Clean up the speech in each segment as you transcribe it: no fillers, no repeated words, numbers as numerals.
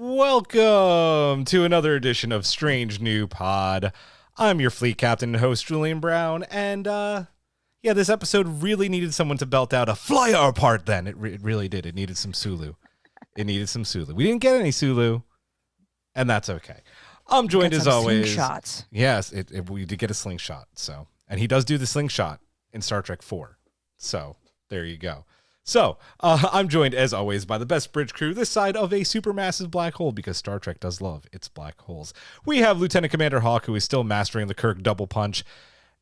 Welcome to another edition of Strange New Pod. I'm your fleet captain and host, Julian Brown, and this episode really needed someone to belt out a fly our part then. It really did. It needed some Sulu. We didn't get any Sulu, and that's okay. I'm joined as always. Slingshots. Yes, we did get a slingshot. And he does do the slingshot in Star Trek 4. So there you go. So, I'm joined, as always, by the best bridge crew this side of a supermassive black hole, because Star Trek does love its black holes. We have Lieutenant Commander Hawk, who is still mastering the Kirk double punch.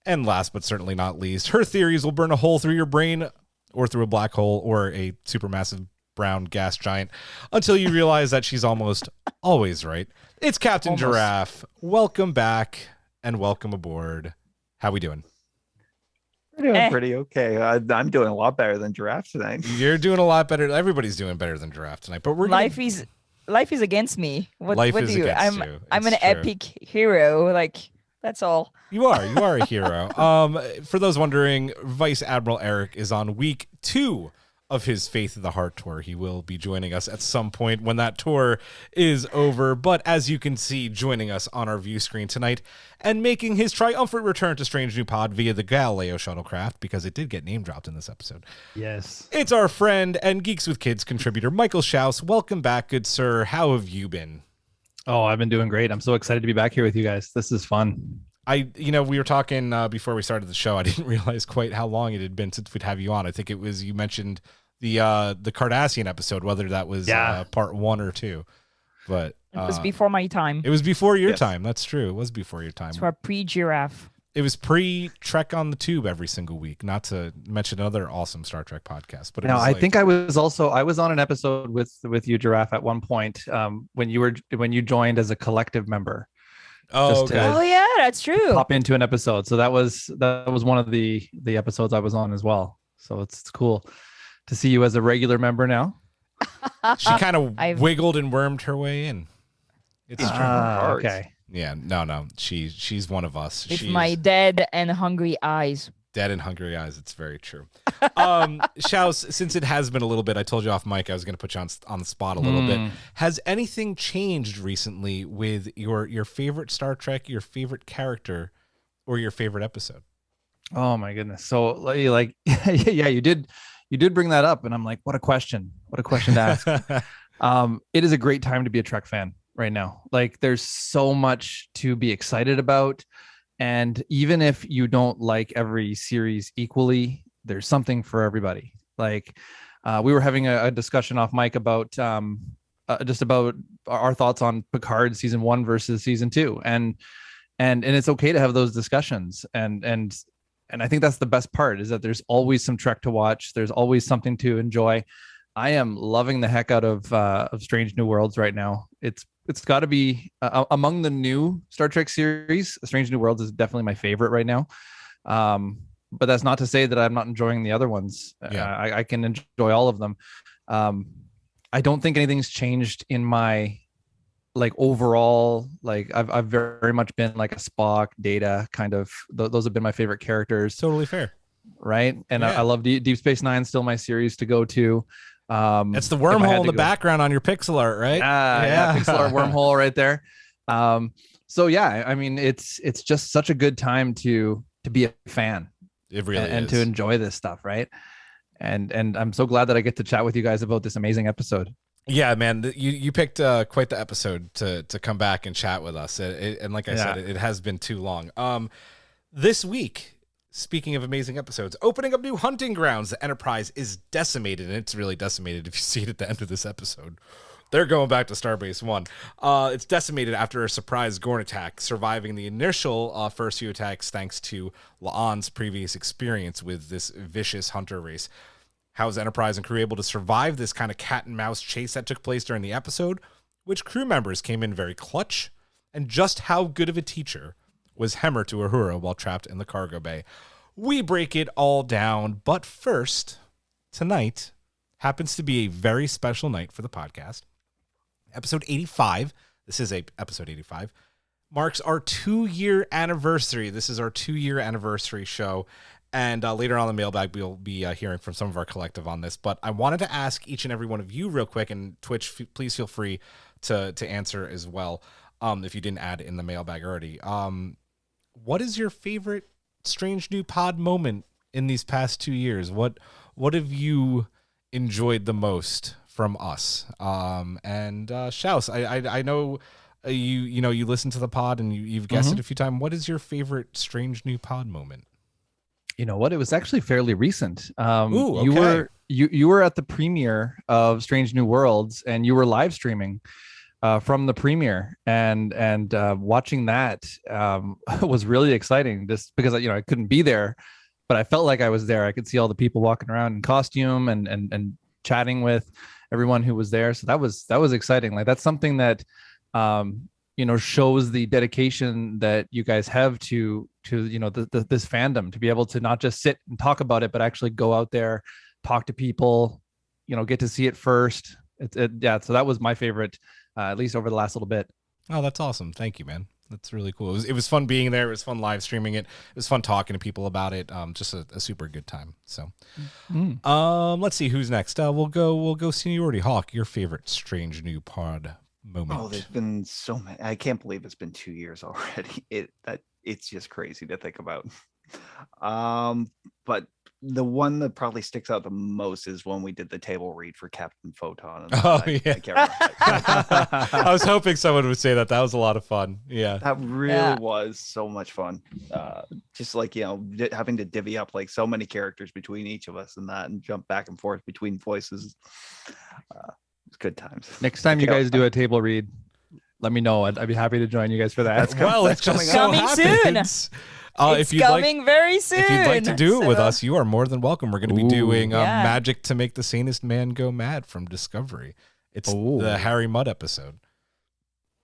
And last but certainly not least, her theories will burn a hole through your brain, or through a black hole, or a supermassive brown gas giant, until you realize that she's almost always right. It's Captain Giraffe. Welcome back, and welcome aboard. How we doing? We're doing pretty okay. I'm doing a lot better than Giraffe tonight. You're doing a lot better. Everybody's doing better than Giraffe tonight. But life is against me. What do you? I'm an true. epic hero. Like, that's all. You are a hero. For those wondering, Vice Admiral Eric is on week 2 of his Faith of the Heart tour. He will be joining us at some point when that tour is over. But as you can see, joining us on our view screen tonight and making his triumphant return to Strange New Pod via the Galileo shuttlecraft, because it did get name dropped in this episode. Yes. It's our friend and Geeks with Kids contributor, Michael Schaus. Welcome back, good sir. How have you been? Oh, I've been doing great. I'm so excited to be back here with you guys. This is fun. We were talking before we started the show. I didn't realize quite how long it had been since we'd have you on. I think it was, you mentioned the Cardassian episode, whether that was part 1 or 2, but it was before my time. It was before your time. That's true. It was before your time. So our pre-Giraffe. It was pre-Trek on the Tube every single week. Not to mention another awesome Star Trek podcast. But I think I was on an episode with you, Giraffe, at one point when you joined as a collective member. Oh, okay. Oh yeah, that's true. Pop into an episode. So that was one of the episodes I was on as well. So it's cool to see you as a regular member now. She kind of wiggled and wormed her way in. It's true. Okay. Yeah, no. She's one of us. With my dead and hungry eyes. Dead and hungry eyes. It's very true. Schaus, since it has been a little bit, I told you off mic I was going to put you on the spot a little bit. Has anything changed recently with your favorite Star Trek, your favorite character, or your favorite episode? Oh my goodness. So like yeah, you did bring that up, and I'm like, what a question to ask. It is a great time to be a Trek fan right now. Like, there's so much to be excited about. And even if you don't like every series equally, there's something for everybody. Like, we were having a discussion off mic about just about our thoughts on Picard season 1 versus season 2. And it's okay to have those discussions. And I think that's the best part, is that there's always some Trek to watch. There's always something to enjoy. I am loving the heck out of Strange New Worlds right now. It's got to be among the new Star Trek series. Strange New Worlds is definitely my favorite right now. But that's not to say that I'm not enjoying the other ones. Yeah. I can enjoy all of them. I don't think anything's changed in my overall. I've very much been like a Spock, Data kind of. Those have been my favorite characters. Totally fair. Right. And I love Deep Space Nine, still my series to go to. It's the wormhole in the background on your pixel art, right? Yeah, pixel art wormhole right there. So yeah, I mean, it's just such a good time to be a fan. It really and is. To enjoy this stuff, right? And I'm so glad that I get to chat with you guys about this amazing episode. Yeah, man, you picked quite the episode to come back and chat with us. And like I said, it has been too long. This week, speaking of amazing episodes, opening up new hunting grounds, the Enterprise is decimated, and it's really decimated if you see it at the end of this episode. They're going back to Starbase 1. It's decimated after a surprise Gorn attack, surviving the initial first few attacks thanks to La'an's previous experience with this vicious hunter race. How is Enterprise and crew able to survive this kind of cat and mouse chase that took place during the episode? Which crew members came in very clutch? And just how good of a teacher was Hemmer to Uhura while trapped in the cargo bay? We break it all down, but first, tonight happens to be a very special night for the podcast. Episode 85, this is episode 85, marks our 2-year anniversary. This is our 2-year anniversary show, and later on in the mailbag, we'll be hearing from some of our collective on this, but I wanted to ask each and every one of you real quick, and Twitch, please feel free to answer as well. If you didn't add it in the mailbag already. What is your favorite Strange New Pod moment in these past 2 years? What have you enjoyed the most from us? And Schaus, I know you listen to the pod and you've guessed it a few times. What is your favorite Strange New Pod moment? You know what? It was actually fairly recent. Ooh, okay. You were at the premiere of Strange New Worlds, and you were live streaming from the premiere, and watching that was really exciting. Just because I couldn't be there, but I felt like I was there. I could see all the people walking around in costume and chatting with everyone who was there. So that was exciting. Like that's something that shows the dedication that you guys have to this fandom, to be able to not just sit and talk about it, but actually go out there, talk to people, get to see it first. So that was my favorite, at least over the last little bit. Oh, that's awesome. Thank you, man. That's really cool. It was fun being there. It was fun live streaming it. It was fun talking to people about it. Just a super good time. So, let's see who's next. We'll go Seniority Hawk. Your favorite Strange New Pod moment? Oh, there's been so many. I can't believe it's been 2 years already. It's just crazy to think about. But the one that probably sticks out the most is when we did the table read for Captain Photon. I can't remember. I was hoping someone would say that. That was a lot of fun. Yeah, that really was so much fun. Just like having to divvy up like so many characters between each of us and jump back and forth between voices. It's good times. Next time you guys do a table read, let me know. I'd be happy to join you guys for that. It's just coming soon. It's coming very soon. If you'd like to do it with us, you are more than welcome. We're going to be doing Magic to Make the Sanest Man Go Mad from Discovery. It's the Harry Mudd episode.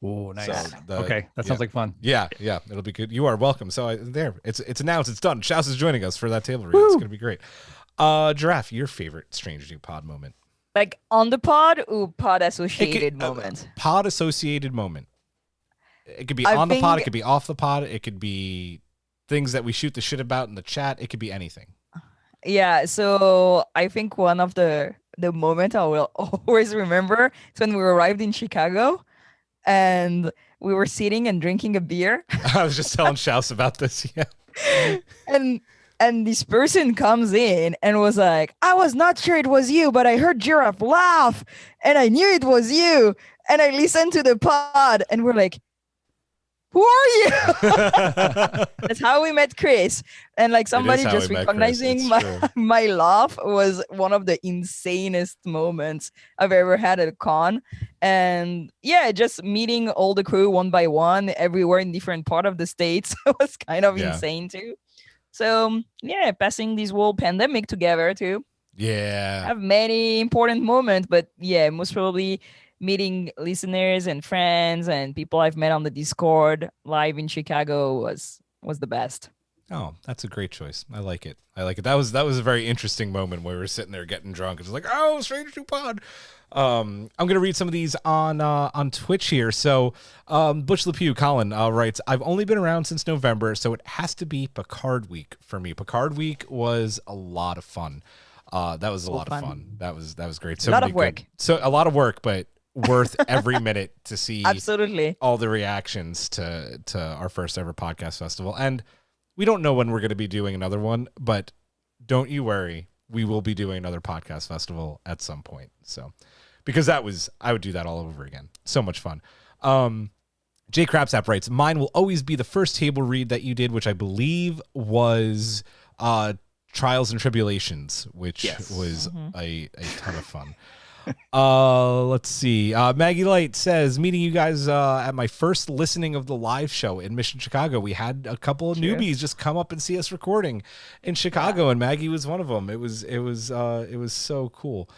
Oh, nice. Okay, that sounds like fun. Yeah, it'll be good. You are welcome. So it's announced. It's done. Schaus is joining us for that table read. It's going to be great. Giraffe, your favorite Strange New Pod moment? Like on the pod or pod associated moment? Pod associated moment. It could be on the pod. It could be off the pod. It could be things that we shoot the shit about in the chat. It could be anything. Yeah. So I think one of the moment I will always remember is when we arrived in Chicago and we were sitting and drinking a beer. I was just telling Schaus about this. Yeah. And this person comes in and was like, I was not sure it was you, but I heard Giraffe laugh and I knew it was you. And I listened to the pod and we're like, who are you? That's how we met Chris. And like somebody just recognizing my laugh was one of the insanest moments I've ever had at a con. And yeah, just meeting all the crew one by one everywhere in different part of the States was kind of insane too. So yeah, passing this whole pandemic together too. Yeah. I have many important moments, but yeah, most probably meeting listeners and friends and people I've met on the Discord live in Chicago was the best. Oh, that's a great choice. I like it. That was a very interesting moment where we were sitting there getting drunk. It's like, oh, Strange New Pod. I'm gonna read some of these on Twitch here. So Butch LePew, Colin writes, I've only been around since November, so it has to be Picard Week for me. Picard Week was a lot of fun. That was a lot of fun. That was great. So a lot of work. A lot of work, but worth every minute to see absolutely all the reactions to our first ever podcast festival. And we don't know when we're going to be doing another one, but don't you worry, we will be doing another podcast festival at some point. So because I would do that all over again. So much fun. Jay Crapsap writes, mine will always be the first table read that you did, which I believe was Trials and Tribulations, which was a ton of fun. Let's see. Maggie Light says, meeting you guys at my first listening of the live show in Mission Chicago. We had a couple of newbies just come up and see us recording in Chicago, and Maggie was one of them. It was so cool.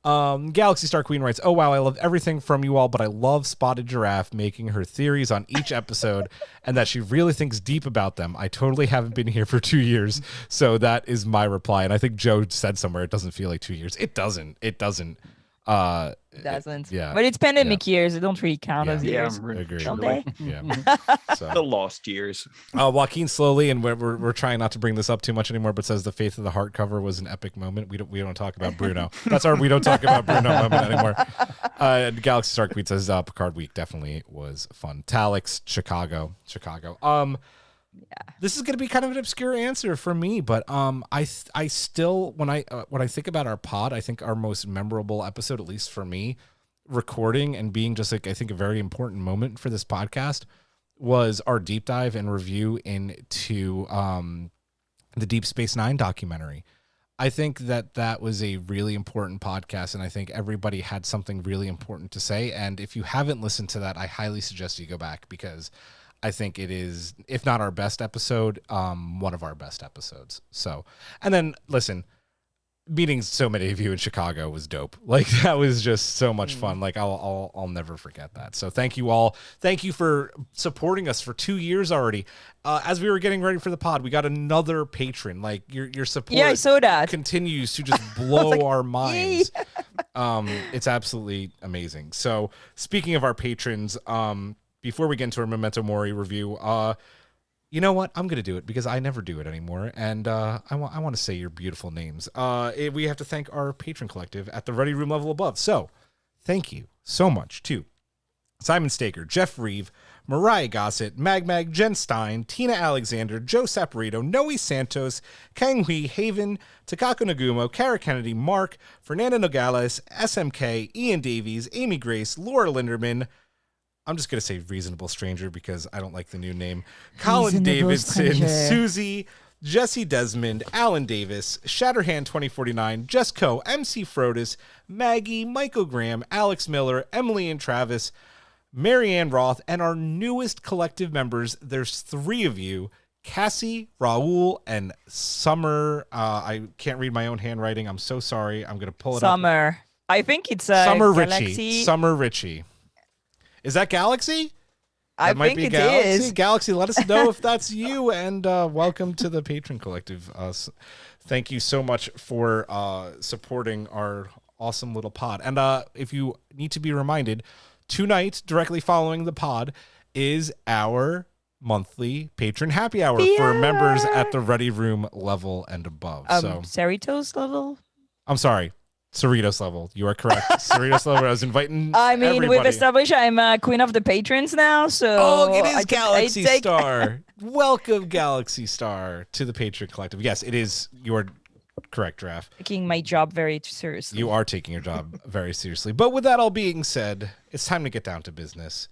Galaxy Star Queen writes, oh wow, I love everything from you all, but I love Spotted Giraffe making her theories on each episode and that she really thinks deep about them. I totally haven't been here for 2 years, so that is my reply. And I think Joe said somewhere it doesn't feel like 2 years. It doesn't. Doesn't. Yeah. But it's pandemic years. They don't really count Yeah. as Yeah, years. Agreed. Don't they? Yeah. the So, lost years. Joaquin slowly, and we're trying not to bring this up too much anymore, but says the Faith of the Heart cover was an epic moment. We don't talk about Bruno. That's our we don't talk about Bruno moment anymore. Galaxy Star Tweet says Picard Week definitely was fun. Talix, Chicago. This is going to be kind of an obscure answer for me, but I still when I think about our pod, I think our most memorable episode, at least for me, recording and being just like I think a very important moment for this podcast was our deep dive and review into the Deep Space Nine documentary. I think that was a really important podcast, and I think everybody had something really important to say. And if you haven't listened to that, I highly suggest you go back because I think it is, if not our best episode, one of our best episodes. So, and then listen, meeting so many of you in Chicago was dope. Like that was just so much fun. Like I'll never forget that. So thank you all. Thank you for supporting us for 2 years already. As we were getting ready for the pod, we got another patron. Like your support Yeah, I saw that. continues to just blow our minds. It's absolutely amazing. So speaking of our patrons, before we get into our Memento Mori review, you know what? I'm going to do it because I never do it anymore. And I want to say your beautiful names. We have to thank our patron collective at the Ready Room level above. So thank you so much to Simon Staker, Jeff Reeve, Mariah Gossett, Magmag, Jen Stein, Tina Alexander, Joe Saporito, Noe Santos, Kang Hui, Haven, Takako Nagumo, Kara Kennedy, Mark, Fernando Nogales, SMK, Ian Davies, Amy Grace, Laura Linderman. I'm just going to say Reasonable Stranger because I don't like the new name. Colin Davidson, Susie, Jesse Desmond, Alan Davis, Shatterhand 2049, Jessco, MC Frodis, Maggie, Michael Graham, Alex Miller, Emily and Travis, Marianne Roth, and our newest collective members. There's 3 of you, Cassie, Raul, and Summer. I can't read my own handwriting. I'm so sorry. I'm going to pull it up. Summer. I think it's Summer Galaxy. Ritchie. Summer Ritchie. Is that Galaxy? I That might think be it Galaxy. is. Galaxy, let us know if that's you, and welcome to the Patron Collective. Thank you so much for supporting our awesome little pod. And if you need to be reminded, tonight, directly following the pod, is our monthly patron happy hour for members at the Ready Room level and above. Cerritos level? I'm sorry. Cerritos level. You are correct. Cerritos level. I was inviting everybody. We've established I'm queen of the patrons now, so... Oh, it is Galaxy Star. Welcome, Galaxy Star, to the Patron Collective. Yes, it is. You are correct, Draft. Taking my job very seriously. You are taking your job very seriously. But with that all being said, it's time to get down to business.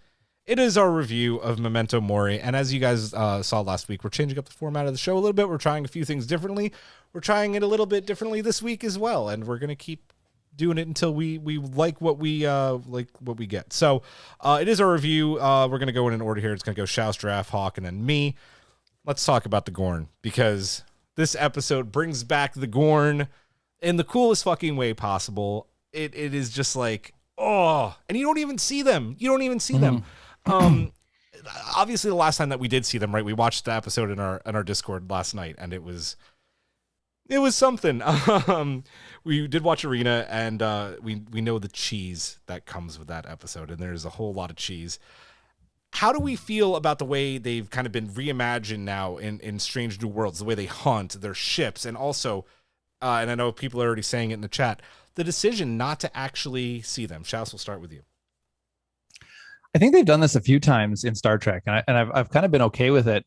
It is our review of Memento Mori, and as you guys saw last week, we're changing up the format of the show a little bit. We're trying a few things differently. We're trying it a little bit differently this week as well, and we're going to keep doing it until we like what we get. So it is our review. We're going to go in an order here. It's going to go Schaus, Draft, Hawk, and then me. Let's talk about the Gorn, because this episode brings back the Gorn in the coolest fucking way possible. It is just like, oh, and you don't even see them. Them. Obviously the last time that we did see them, right? We watched the episode in our Discord last night, and it was something. We did watch Arena, and we know the cheese that comes with that episode, and there's a whole lot of cheese. How do we feel about the way they've kind of been reimagined now in Strange New Worlds, the way they hunt their ships, and also, and I know people are already saying it in the chat, the decision not to actually see them? Schaus, we'll start with you. I think they've done this a few times in Star Trek, and I've kind of been okay with it,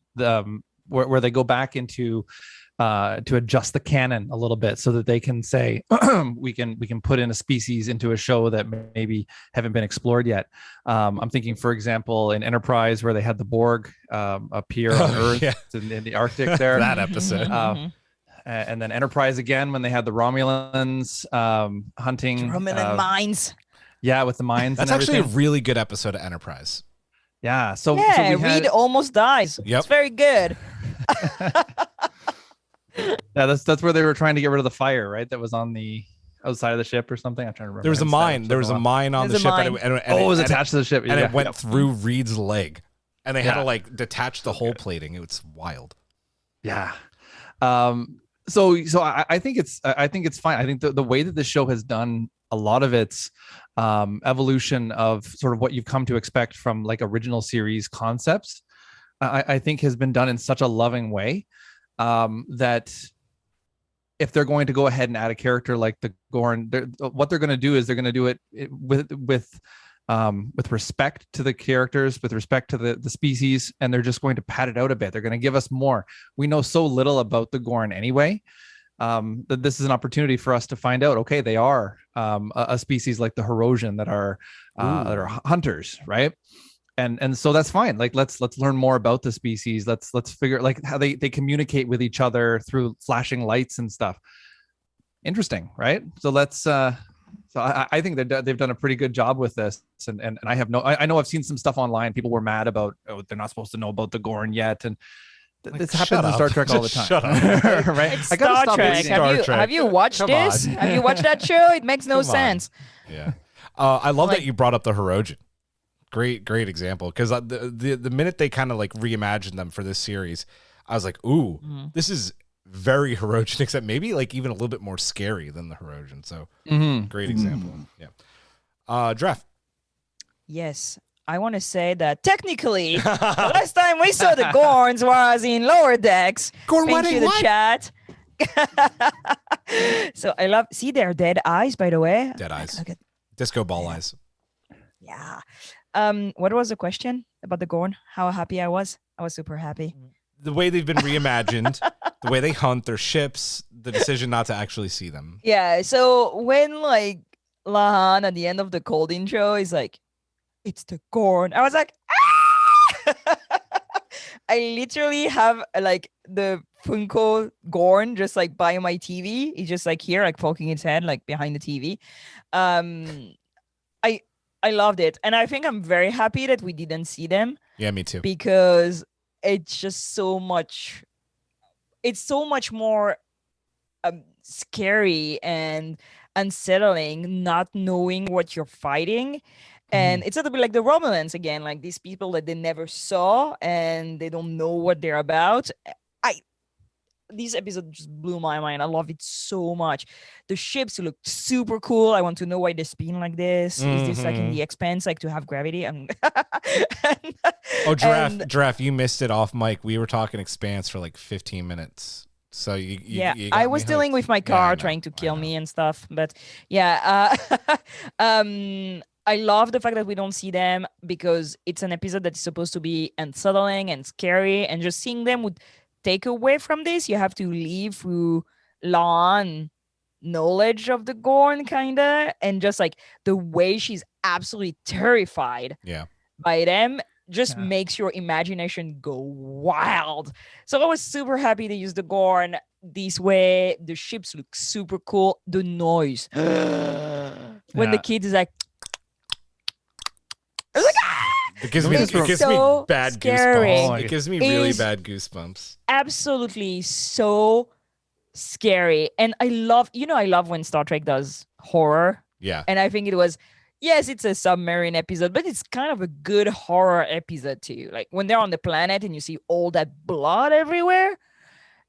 where they go back into to adjust the canon a little bit so that they can say we can put in a species into a show that maybe haven't been explored yet. I'm thinking, for example, in Enterprise, where they had the Borg appear on Earth in the Arctic there. That episode. And then Enterprise again, when they had the Romulans hunting. Romulan mines. Yeah, with the mines. That's and actually a really good episode of Enterprise. Yeah. So Reed almost dies. Yep. It's very good. Yeah, that's where they were trying to get rid of the fire, right? That was on the outside of the ship or something. I'm trying to remember. There was a mine. There was a mine on the ship, and it was attached to the ship, and it went through Reed's leg, and they had to like detach the whole plating. It was wild. Yeah. I think it's fine. I think the way that the show has done a lot of its evolution of sort of what you've come to expect from like original series concepts, I think has been done in such a loving way that if they're going to go ahead and add a character like the Gorn, what they're going to do is they're going to do it with respect to the characters, with respect to the species, and they're just going to pad it out a bit. They're going to give us more. We know so little about the Gorn anyway, that this is an opportunity for us to find out, okay, they are a species like the Herosian that are hunters, right? And so that's fine. Like let's learn more about the species. Let's figure like how they communicate with each other through flashing lights and stuff. Interesting, right? So I think they've done a pretty good job with this. And I know I've seen some stuff online. People were mad about they're not supposed to know about the Gorn yet, and this happens in Star Trek all the time. Shut up. Right? It's Star Trek. Have you watched this? Have you watched that show? It makes no sense. Yeah. I love that you brought up the Herosian. Great example, because the minute they kind of like reimagined them for this series, I was like, ooh, this is very Herosian, except maybe like even a little bit more scary than the Herosian. So great example. Yeah. Dreff. Yes. I want to say that technically, the last time we saw the Gorns was in Lower Decks. Gorn Thank wedding, you, the what? chat. So I love, see their dead eyes, by the way. Dead eyes. Look at, Disco ball eyes. yeah. What was the question about the Gorn? How happy I was? I was super happy. The way they've been reimagined, the way they hunt their ships, the decision not to actually see them. Yeah. So when like Lahan at the end of the cold intro is like, it's the Gorn, I was like, ah! I literally have like the Funko Gorn just like by my TV. He's just like here, like poking its head like behind the TV. I loved it, and I think I'm very happy that we didn't see them. Yeah, me too. Because it's just so much. It's so much more scary and unsettling, not knowing what you're fighting. And it's a little bit like the Romulans again, like these people that they never saw and they don't know what they're about. This episode just blew my mind. I love it so much. The ships look super cool. I want to know why they spin like this. Is this like in the Expanse, like to have gravity? Giraffe, you missed it off mic. We were talking Expanse for like 15 minutes. So you I was dealing with my car trying to kill me and stuff. But yeah, I love the fact that we don't see them because it's an episode that is supposed to be unsettling and scary, and just seeing them would take away from this. You have to live through long knowledge of the Gorn, kinda, and just like the way she's absolutely terrified by them just makes your imagination go wild. So I was super happy to use the Gorn this way. The ships look super cool. The noise when the kid is like, I was like, ah! It gives me bad scary. goosebumps. It gives me really bad goosebumps. Absolutely so scary. And I love when Star Trek does horror. Yeah. And I think it was, yes, it's a submarine episode, but it's kind of a good horror episode too. Like when they're on the planet and you see all that blood everywhere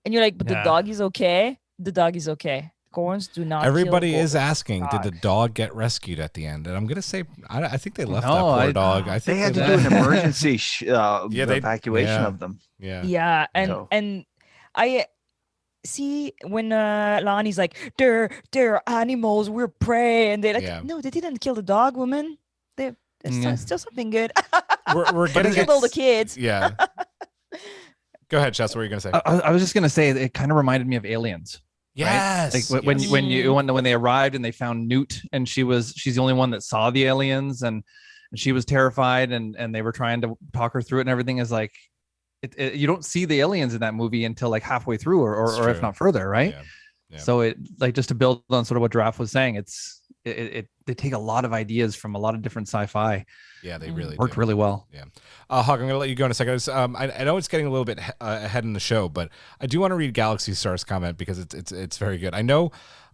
and you're like, but the dog is okay. The dog is okay. Gorns do not. Everybody is asking, did the dog get rescued at the end? And I'm gonna say, I think they left that poor dog. I think they had to do an emergency evacuation of them. Yeah, and I see when Lani's like, they're animals, we're prey, and they're like, no, they didn't kill the dog, woman. There's still something good. We're getting killed all the kids. Yeah. Go ahead, Chess. What were you gonna say? I was just gonna say it kind of reminded me of Aliens. Yes. Right? Like when they arrived and they found Newt, and she's the only one that saw the aliens, and she was terrified, and they were trying to talk her through it, and everything is like, you don't see the aliens in that movie until like halfway through, or if not further, right? Yeah. So it, like, just to build on sort of what Giraffe was saying, they take a lot of ideas from a lot of different sci-fi. Yeah, they really worked really well. Yeah. Hawk, I'm going to let you go in a second. I know it's getting a little bit ahead in the show, but I do want to read Galaxy Star's comment because it's very good. I know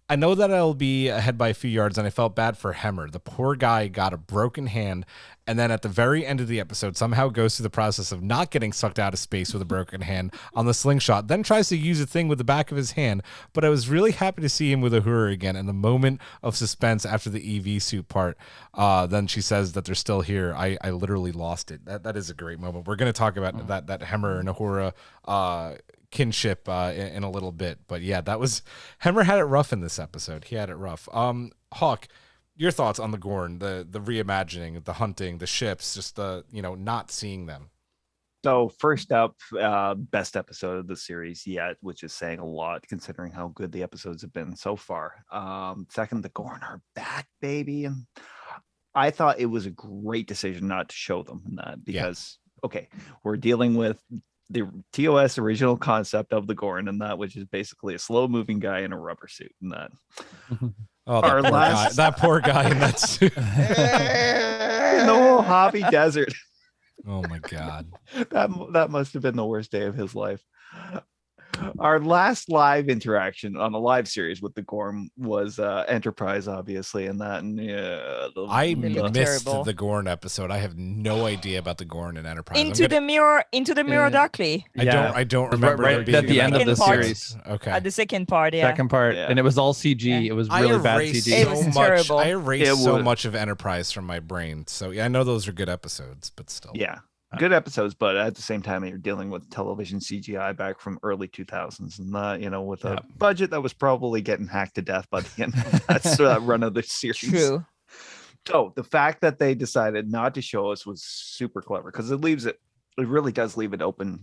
I know that I'll be ahead by a few yards, and I felt bad for Hemmer. The poor guy got a broken hand, and then at the very end of the episode, somehow goes through the process of not getting sucked out of space with a broken hand on the slingshot, then tries to use a thing with the back of his hand. But I was really happy to see him with Uhura again, and the moment of suspense after the EV suit part, then she says that they're still here. I literally lost it. That is a great moment. We're going to talk about that Hemmer and Uhura kinship in a little bit, but yeah, that was Hemmer had it rough in this episode. He had it rough. Hawk, your thoughts on the Gorn, the reimagining, the hunting, the ships, just the not seeing them. So first up, best episode of the series yet, which is saying a lot considering how good the episodes have been so far. Second, the Gorn are back, baby, and I thought it was a great decision not to show them in that because okay, we're dealing with the TOS original concept of the Gorn, and that which is basically a slow moving guy in a rubber suit, and that. Oh, that poor guy in that suit in the whole Hobby Desert. Oh my God, that must have been the worst day of his life. Our last live interaction on a live series with the Gorn was Enterprise, obviously, and that. And I missed terrible. the Gorn episode. I have no idea about the Gorn and Enterprise. Into the mirror darkly. I don't remember right being at the end of the part. series. Okay, At the second part, Second part, and it was all CG. Yeah. It was really bad CG. It was terrible. I erased so much of Enterprise from my brain. So yeah, I know those are good episodes, but still. Yeah. Good episodes, but at the same time, you're dealing with television CGI back from early 2000s, and that, with a budget that was probably getting hacked to death by the end of that run of the series. True. So the fact that they decided not to show us was super clever because it really does leave it open,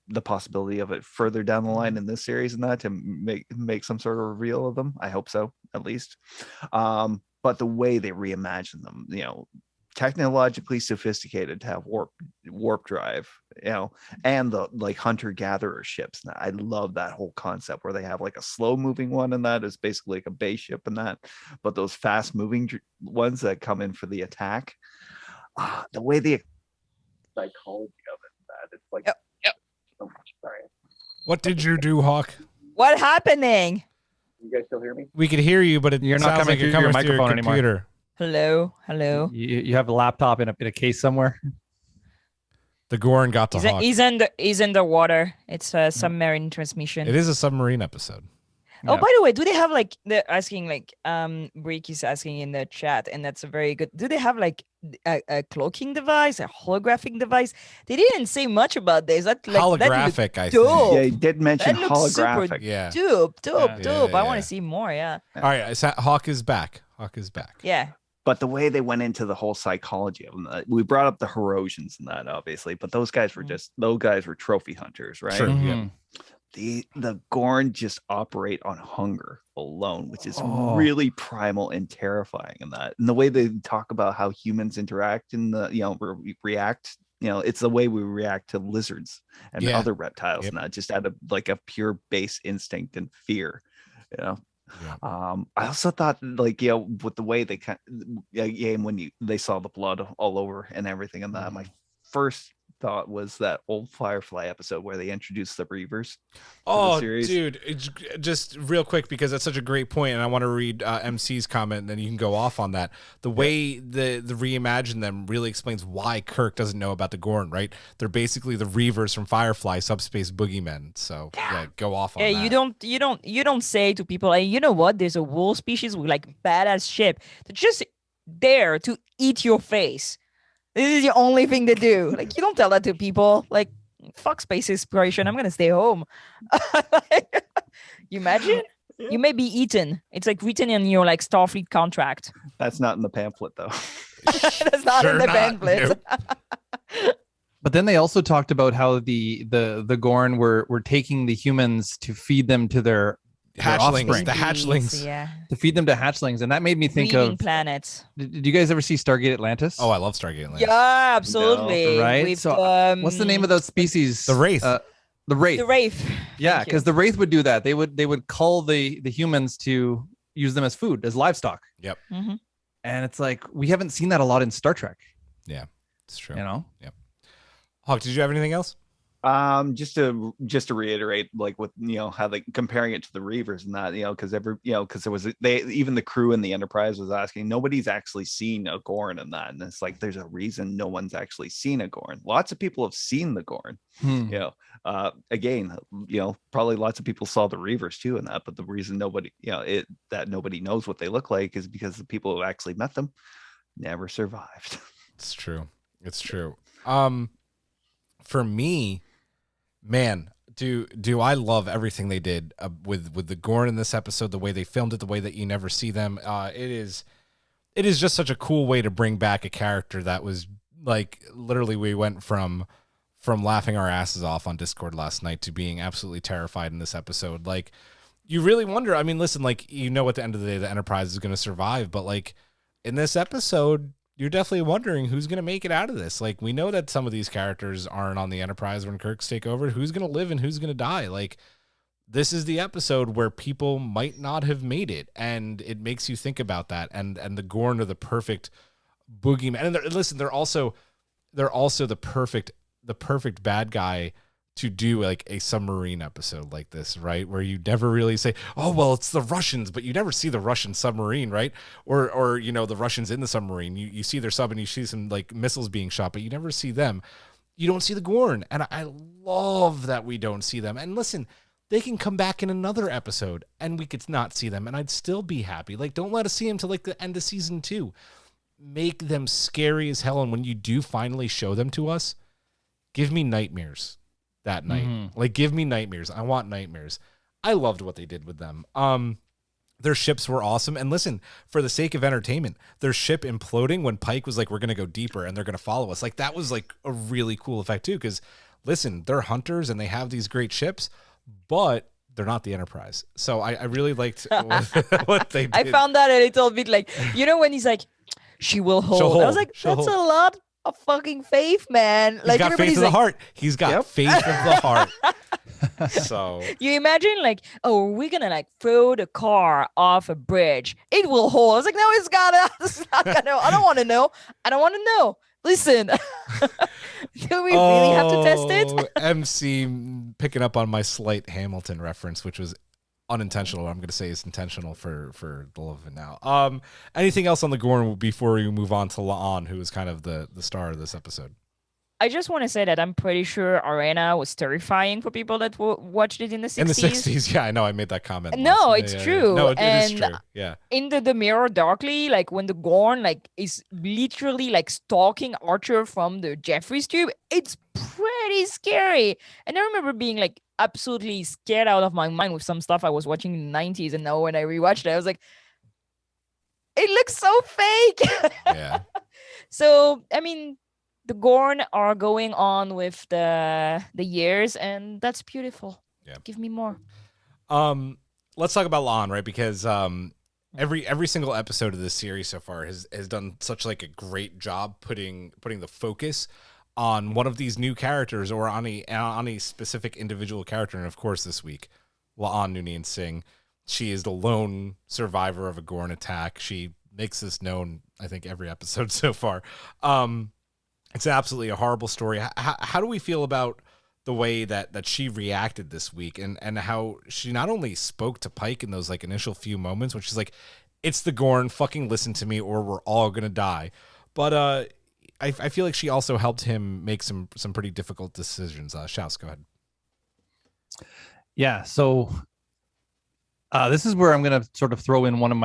the possibility of it further down the line in this series and that to make some sort of reveal of them. I hope so, at least. But the way they reimagine them, technologically sophisticated to have warp drive, and the like hunter-gatherer ships. Now, I love that whole concept where they have like a slow-moving one, and that is basically like a base ship and that, but those fast-moving ones that come in for the attack. The way the psychology of it, that it's like, oh, sorry. What did you do, Hawk? What happening? You guys still hear me? We could hear you, but You're not sounds coming like through you're your coming through your microphone anymore. computer. Hello. You have a laptop in a case somewhere. The Gorn got to Hawk. He's in the water. It's a submarine transmission. It is a submarine episode. Oh, by the way, do they have like they're asking like Brick is asking in the chat, and that's a very good. Do they have like a cloaking device, a holographic device? They didn't say much about this. That like Holographic, that I dope. think. Yeah, he did mention That looks super holographic. Yeah. Dope. Yeah, I want to see more. Yeah. All right, Hawk is back. Yeah. But the way they went into the whole psychology of them, we brought up the Herosians and that, obviously, but those guys were trophy hunters, right? True. Mm-hmm. Yeah. The Gorn just operate on hunger alone, which is really primal and terrifying in that. And the way they talk about how humans interact and react, it's the way we react to lizards and other reptiles, not just out of like a pure base instinct and fear, Yeah. I also thought with the way they when they saw the blood all over and everything and that, my first thought was that old Firefly episode where they introduced the Reavers. Oh, dude, just real quick, because that's such a great point, and I want to read MC's comment, and then you can go off on that. The way the reimagine them really explains why Kirk doesn't know about the Gorn, right? They're basically the Reavers from Firefly, subspace boogeymen. So go off on that. You don't say to people, hey, you know what? There's a wool species with like badass ship. They're just there to eat your face. This is the only thing to do. Like, you don't tell that to people. Like, fuck space exploration. I'm gonna stay home. You imagine? You may be eaten. It's like written in your like Starfleet contract. That's not in the pamphlet, though. That's not in the pamphlet. Nope. But then they also talked about how the Gorn were taking the humans to feed them to their hatchlings, the hatchlings, to feed them to hatchlings, and that made me think Breeding of planets. Did you guys ever see Stargate Atlantis? Oh, I love Stargate Atlantis. Yeah, absolutely. No, right. With, so, what's the name of those species? The Wraith. The Wraith. The Wraith. Yeah, because the Wraith would do that. They would cull the humans to use them as food, as livestock. Yep. Mm-hmm. And it's like we haven't seen that a lot in Star Trek. Yeah, it's true. Yep. Hawk, did you have anything else? Just to reiterate, like with how they comparing it to the Reavers and that, because there was even the crew in the Enterprise was asking, nobody's actually seen a Gorn in that, and it's like there's a reason no one's actually seen a Gorn. Lots of people have seen the Gorn. Again, probably lots of people saw the Reavers too in that, but the reason nobody nobody knows what they look like is because the people who actually met them never survived. It's true. For me, man, do I love everything they did with the Gorn in this episode, the way they filmed it, the way that you never see them. It is just such a cool way to bring back a character that was like, literally we went from laughing our asses off on Discord last night to being absolutely terrified in this episode. Like, you really wonder, I mean, listen, like, at the end of the day, the Enterprise is going to survive, but like in this episode, you're definitely wondering who's going to make it out of this. Like, we know that some of these characters aren't on the Enterprise when Kirk's take over. Who's going to live and who's going to die? Like, this is the episode where people might not have made it, and it makes you think about that. And the Gorn are the perfect boogeyman. And they're also the perfect bad guy to do like a submarine episode like this, right? Where you never really say, oh, well, it's the Russians, but you never see the Russian submarine, right? Or the Russians in the submarine. You see their sub and you see some like missiles being shot, but you never see them. You don't see the Gorn. And I love that we don't see them. And listen, they can come back in another episode and we could not see them and I'd still be happy. Like, don't let us see them till like the end of season 2. Make them scary as hell. And when you do finally show them to us, give me nightmares that night. Mm-hmm. Like, give me nightmares. I want nightmares. I loved what they did with them. Their ships were awesome. And listen, for the sake of entertainment, their ship imploding when Pike was like, we're going to go deeper and they're going to follow us. Like, that was like a really cool effect too. Cause listen, they're hunters and they have these great ships, but they're not the Enterprise. So I really liked what they did. I found that a little bit like, when he's like, she will hold. I was like, that's a lot of fucking faith, man. He's got faith of the heart. He's got faith of the heart. So you imagine like, oh, we're gonna like throw the car off a bridge. It will hold. I was like, no, it's not gonna. I don't want to know. Listen, do we really have to test it? MC picking up on my slight Hamilton reference, which was unintentional. I'm going to say is intentional for the love of it now. Anything else on the Gorn before we move on to La'an, who is kind of the star of this episode? I just want to say that I'm pretty sure Arena was terrifying for people that watched it in the 60s. In the 60s, yeah, I know. I made that comment. No, it's true. No, it is true. Yeah. In the Mirror Darkly, like when the Gorn like is literally like stalking Archer from the Jeffries tube, it's pretty scary. And I remember being like absolutely scared out of my mind with some stuff I was watching in the 90s. And now when I rewatched it, I was like, it looks so fake. Yeah. So, I mean, the Gorn are going on with the years, and that's beautiful. Yeah. Give me more. Let's talk about La'an, right? Because every single episode of this series so far has done such like a great job putting the focus on one of these new characters or on a specific individual character. And of course, this week, La'an noonien-singh, she is the lone survivor of a Gorn attack. She makes this known, I think, every episode so far. It's absolutely a horrible story. How do we feel about the way that she reacted this week and how she not only spoke to Pike in those like initial few moments when she's like, it's the Gorn, fucking listen to me or we're all going to die. But I feel like she also helped him make some pretty difficult decisions. Schaus, go ahead. Yeah. So this is where I'm going to sort of throw in one of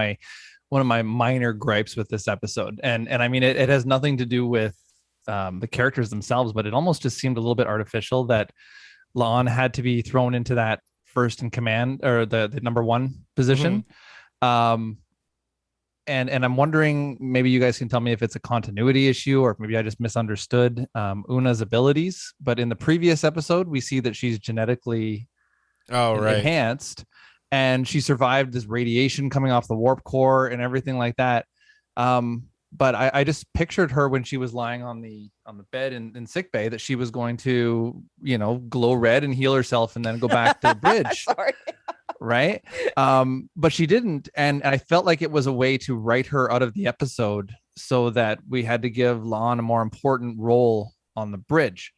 my minor gripes with this episode. And I mean, it has nothing to do with the characters themselves, but it almost just seemed a little bit artificial that La'an had to be thrown into that first in command or the number one position. Mm-hmm. And I'm wondering, maybe you guys can tell me if it's a continuity issue or if maybe I just misunderstood Una's abilities. But in the previous episode, we see that she's genetically enhanced and she survived this radiation coming off the warp core and everything like that. But I just pictured her when she was lying on the bed in sick bay that she was going to, glow red and heal herself and then go back to the bridge. Sorry. Right. But she didn't. And I felt like it was a way to write her out of the episode so that we had to give La'an a more important role on the bridge,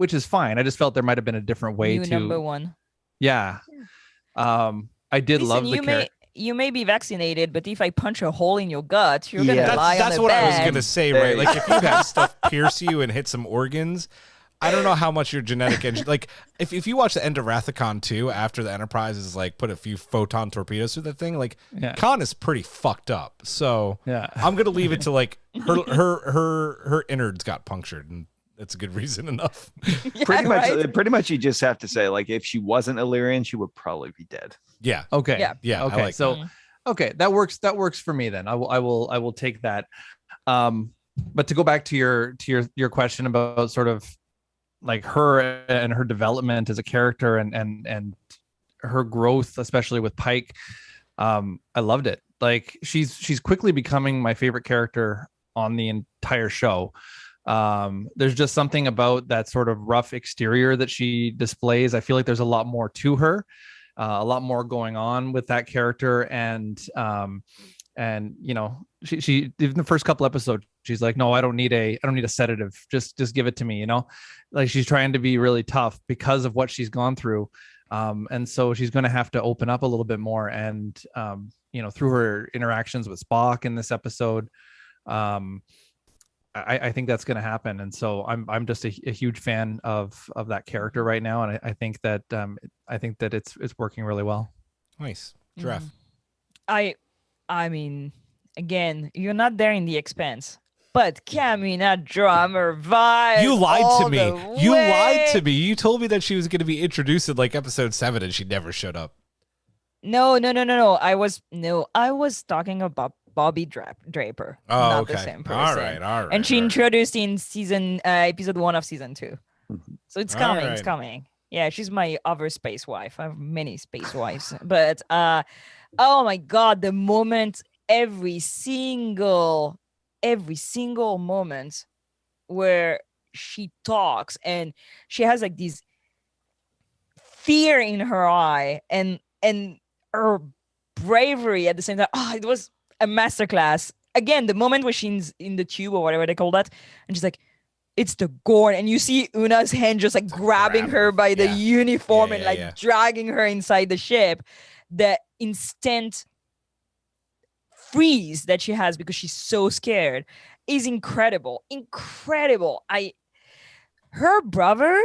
which is fine. I just felt there might have been a different way New to number one. Yeah. I did love the character. You may be vaccinated, but if I punch a hole in your gut, you're Yeah. gonna lie on That's the what bed. I was gonna say, right? Like if you have stuff pierce you and hit some organs, I don't know how much your genetic engine. Like if you watch the end of Rathacon 2 after the Enterprise is like put a few photon torpedoes through the thing, like Khan is pretty fucked up. So I'm gonna leave it to like her innards got punctured, and that's a good reason enough. Yeah, Pretty much, you just have to say like if she wasn't Illyrian, she would probably be dead. Yeah. Okay. Yeah. Okay. Like so, okay, that works. That works for me then. I will take that. But to go back to your question about sort of like her and her development as a character and her growth, especially with Pike, I loved it. Like she's quickly becoming my favorite character on the entire show. There's just something about that sort of rough exterior that she displays. I feel like there's a lot more to her, a lot more going on with that character. And you know, she even the first couple episodes, she's like, no, I don't need a sedative. Just give it to me. You know, like she's trying to be really tough because of what she's gone through. And so she's going to have to open up a little bit more. And, you know, through her interactions with Spock in this episode, I think that's going to happen. And so I'm just a huge fan of that character right now. And I think that it's working really well. Nice. Giraffe. I mean, again, you're not there in The Expanse, but Kamina drummer vibe. You lied to me. You lied way. to me. You told me that she was going to be introduced in like episode 7 and she never showed up. No. I was talking about Bobby Draper, not the same person. All right. And she introduced in episode 1 of season 2. So it's coming. Right. It's coming. Yeah, she's my other space wife. I have many space wives, but oh my god, the moment, every single moment where she talks and she has like this fear in her eye and her bravery at the same time. Oh, it was a masterclass. Again, the moment where she's in the tube or whatever they call that, and she's like, it's the Gorn, and you see Una's hand just like grabbing her by the uniform and like dragging her inside the ship. The instant freeze that she has because she's so scared is incredible. Her brother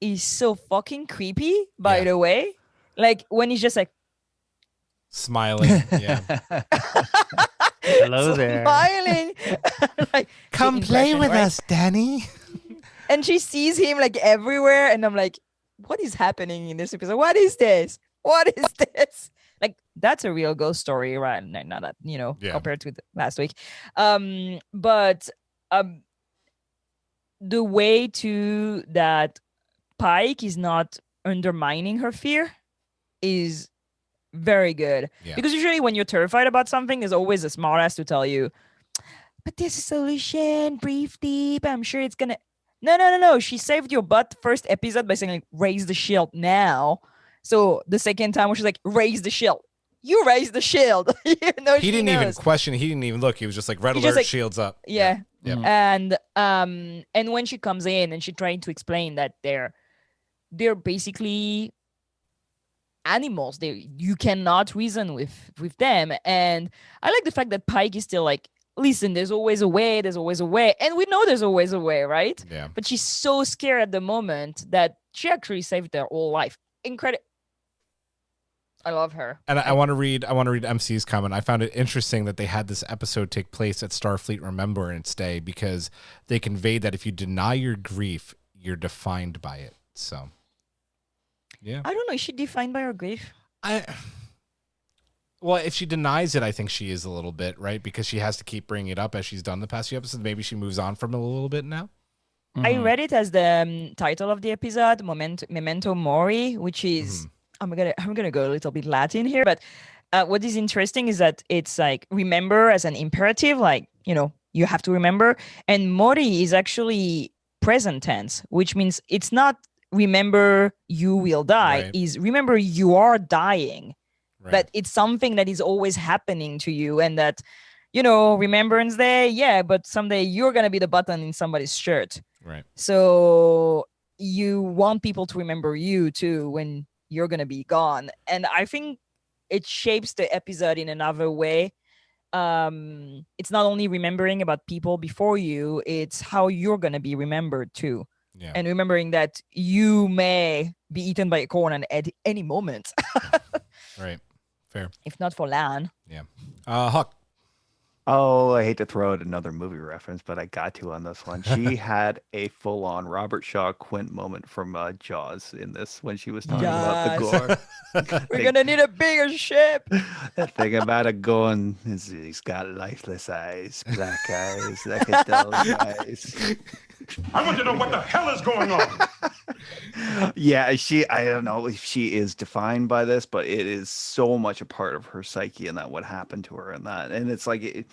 is so fucking creepy, by the way. Like when he's just like smiling. Yeah. Hello there. Smiling. Like, come play with us, Danny. And she sees him like everywhere, and I'm like, what is happening in this episode? What is this? Like, that's a real ghost story, right? Not that, you know, compared to last week. But the way to that Pike is not undermining her fear is very good. Because usually when you're terrified about something, there's always a smartass to tell you, but there's a solution, breathe deep, I'm sure it's gonna. No. She saved your butt first episode by saying like, raise the shield now. So the second time when she's like, raise the shield, you raise the shield. He didn't even question it. He didn't even look. He was just like, red alert, like, shields up. Yeah. And when she comes in and she's trying to explain that they're basically animals. You cannot reason with them. And I like the fact that Pike is still like, listen, there's always a way. And we know there's always a way, right? Yeah. But she's so scared at the moment that she actually saved their whole life. Incredible. I love her. And I want to read MC's comment. I found it interesting that they had this episode take place at Starfleet Remembrance Day because they conveyed that if you deny your grief, you're defined by it. So, yeah. I don't know. Is she defined by her grief? Well, if she denies it, I think she is a little bit, right? Because she has to keep bringing it up as she's done the past few episodes. Maybe she moves on from it a little bit now. I read it as the title of the episode, Memento Mori, which is I'm gonna go a little bit Latin here, but what is interesting is that it's like remember as an imperative, like, you know, you have to remember, and Mori is actually present tense, which means it's not remember you will die, is remember you are dying. That it's something that is always happening to you, and that, you know, Remembrance Day, but someday you're gonna be the button in somebody's shirt. Right. So you want people to remember you too when you're gonna be gone. And I think it shapes the episode in another way. It's not only remembering about people before you, it's how you're gonna be remembered too. Yeah. And remembering that you may be eaten by a Gorn at any moment. Right. Fair. If not for Lan. Yeah. Huck. Oh, I hate to throw out another movie reference, but I got to on this one. She had a full-on Robert Shaw Quint moment from Jaws in this when she was talking about the Gorn. We're gonna need a bigger ship. The thing about a Gorn is he's got lifeless eyes, black eyes, like a dog's eyes. I want to know what the hell is going on. Yeah, I don't know if she is defined by this, but it is so much a part of her psyche and that what happened to her and that. And it's like,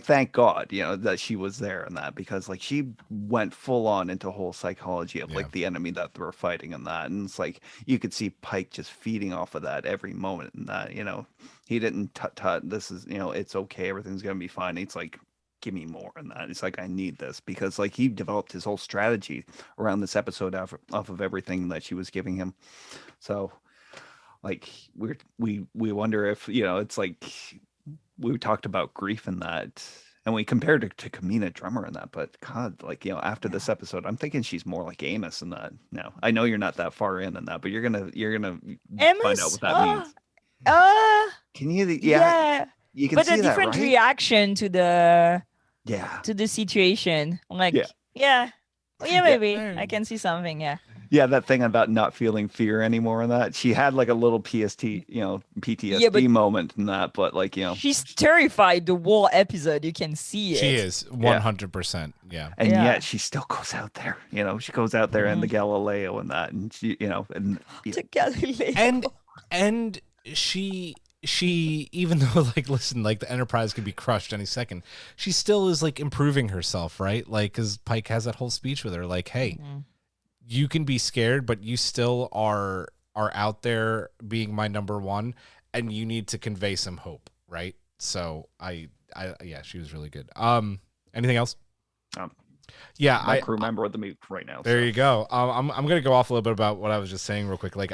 thank God, that she was there and that, because like she went full on into whole psychology of like the enemy that they were fighting and that. And it's like, you could see Pike just feeding off of that every moment and that, he didn't tut, this is, it's okay. Everything's going to be fine. It's like, give me more and that. It's like, I need this, because like he developed his whole strategy around this episode off of everything that she was giving him. So like we wonder if, it's like we talked about grief in that and we compared it to Kamina Drummer in that, but God, like, after this episode, I'm thinking she's more like Amos in that. Now, I know you're not that far in that, but you're gonna Amos? find out what that means. Can you? Yeah. You can but see a different that, right? reaction to the situation. I'm like, maybe I can see something. Yeah, that thing about not feeling fear anymore and that. She had like a little PTSD moment in that, but like, she's terrified the whole episode. You can see it. She is 100%. Yeah. And yet she still goes out there, she goes out there in the Galileo and that, and she, the Galileo. And she even though like, listen, like the Enterprise could be crushed any second, she still is like improving herself, right? Like, because Pike has that whole speech with her, like, hey, you can be scared, but you still are out there being my number one, and you need to convey some hope, right? So I she was really good. Anything else? My crew member of the meet right now. There you go. I'm gonna go off a little bit about what I was just saying real quick. Like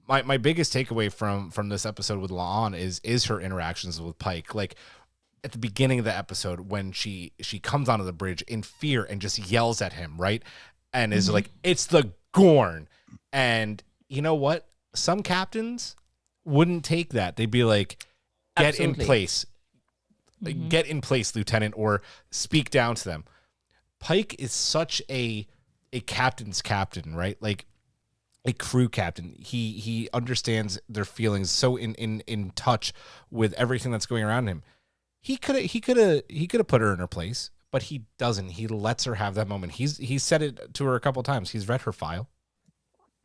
my biggest takeaway from this episode with La'an is her interactions with Pike. Like at the beginning of the episode when she comes onto the bridge in fear and just yells at him, right? And is like, it's the Gorn. And you know what? Some captains wouldn't take that. They'd be like, get in place. Get in place, Lieutenant, or speak down to them. Pike is such a captain's captain, right? Like a crew captain. He understands their feelings, so in touch with everything that's going around him. He could have put her in her place, but he doesn't. He lets her have that moment. He's said it to her a couple of times. He's read her file.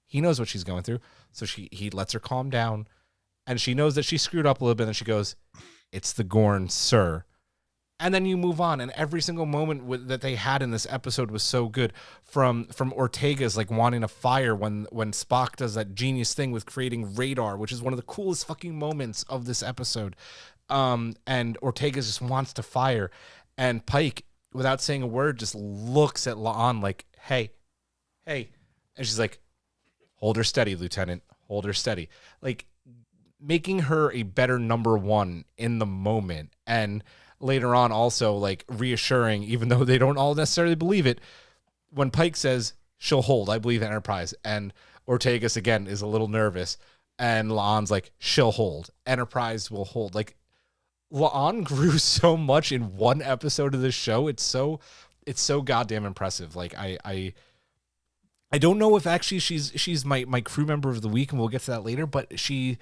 He knows what she's going through. So he lets her calm down, and she knows that she screwed up a little bit, and she goes, "It's the Gorn, sir." And then you move on, and every single moment that they had in this episode was so good. From Ortega's like wanting to fire when Spock does that genius thing with creating radar, which is one of the coolest fucking moments of this episode. And Ortega just wants to fire, and Pike, without saying a word, just looks at La'an like, hey, and she's like, hold her steady, Lieutenant, hold her steady. Like making her a better number one in the moment. And later on also like reassuring, even though they don't all necessarily believe it, when Pike says she'll hold, I believe, Enterprise, and Ortegas again is a little nervous, and La'an's like, she'll hold, Enterprise will hold. Like La'an grew so much in one episode of this show. It's so goddamn impressive. Like I don't know if actually she's my crew member of the week, and we'll get to that later, but she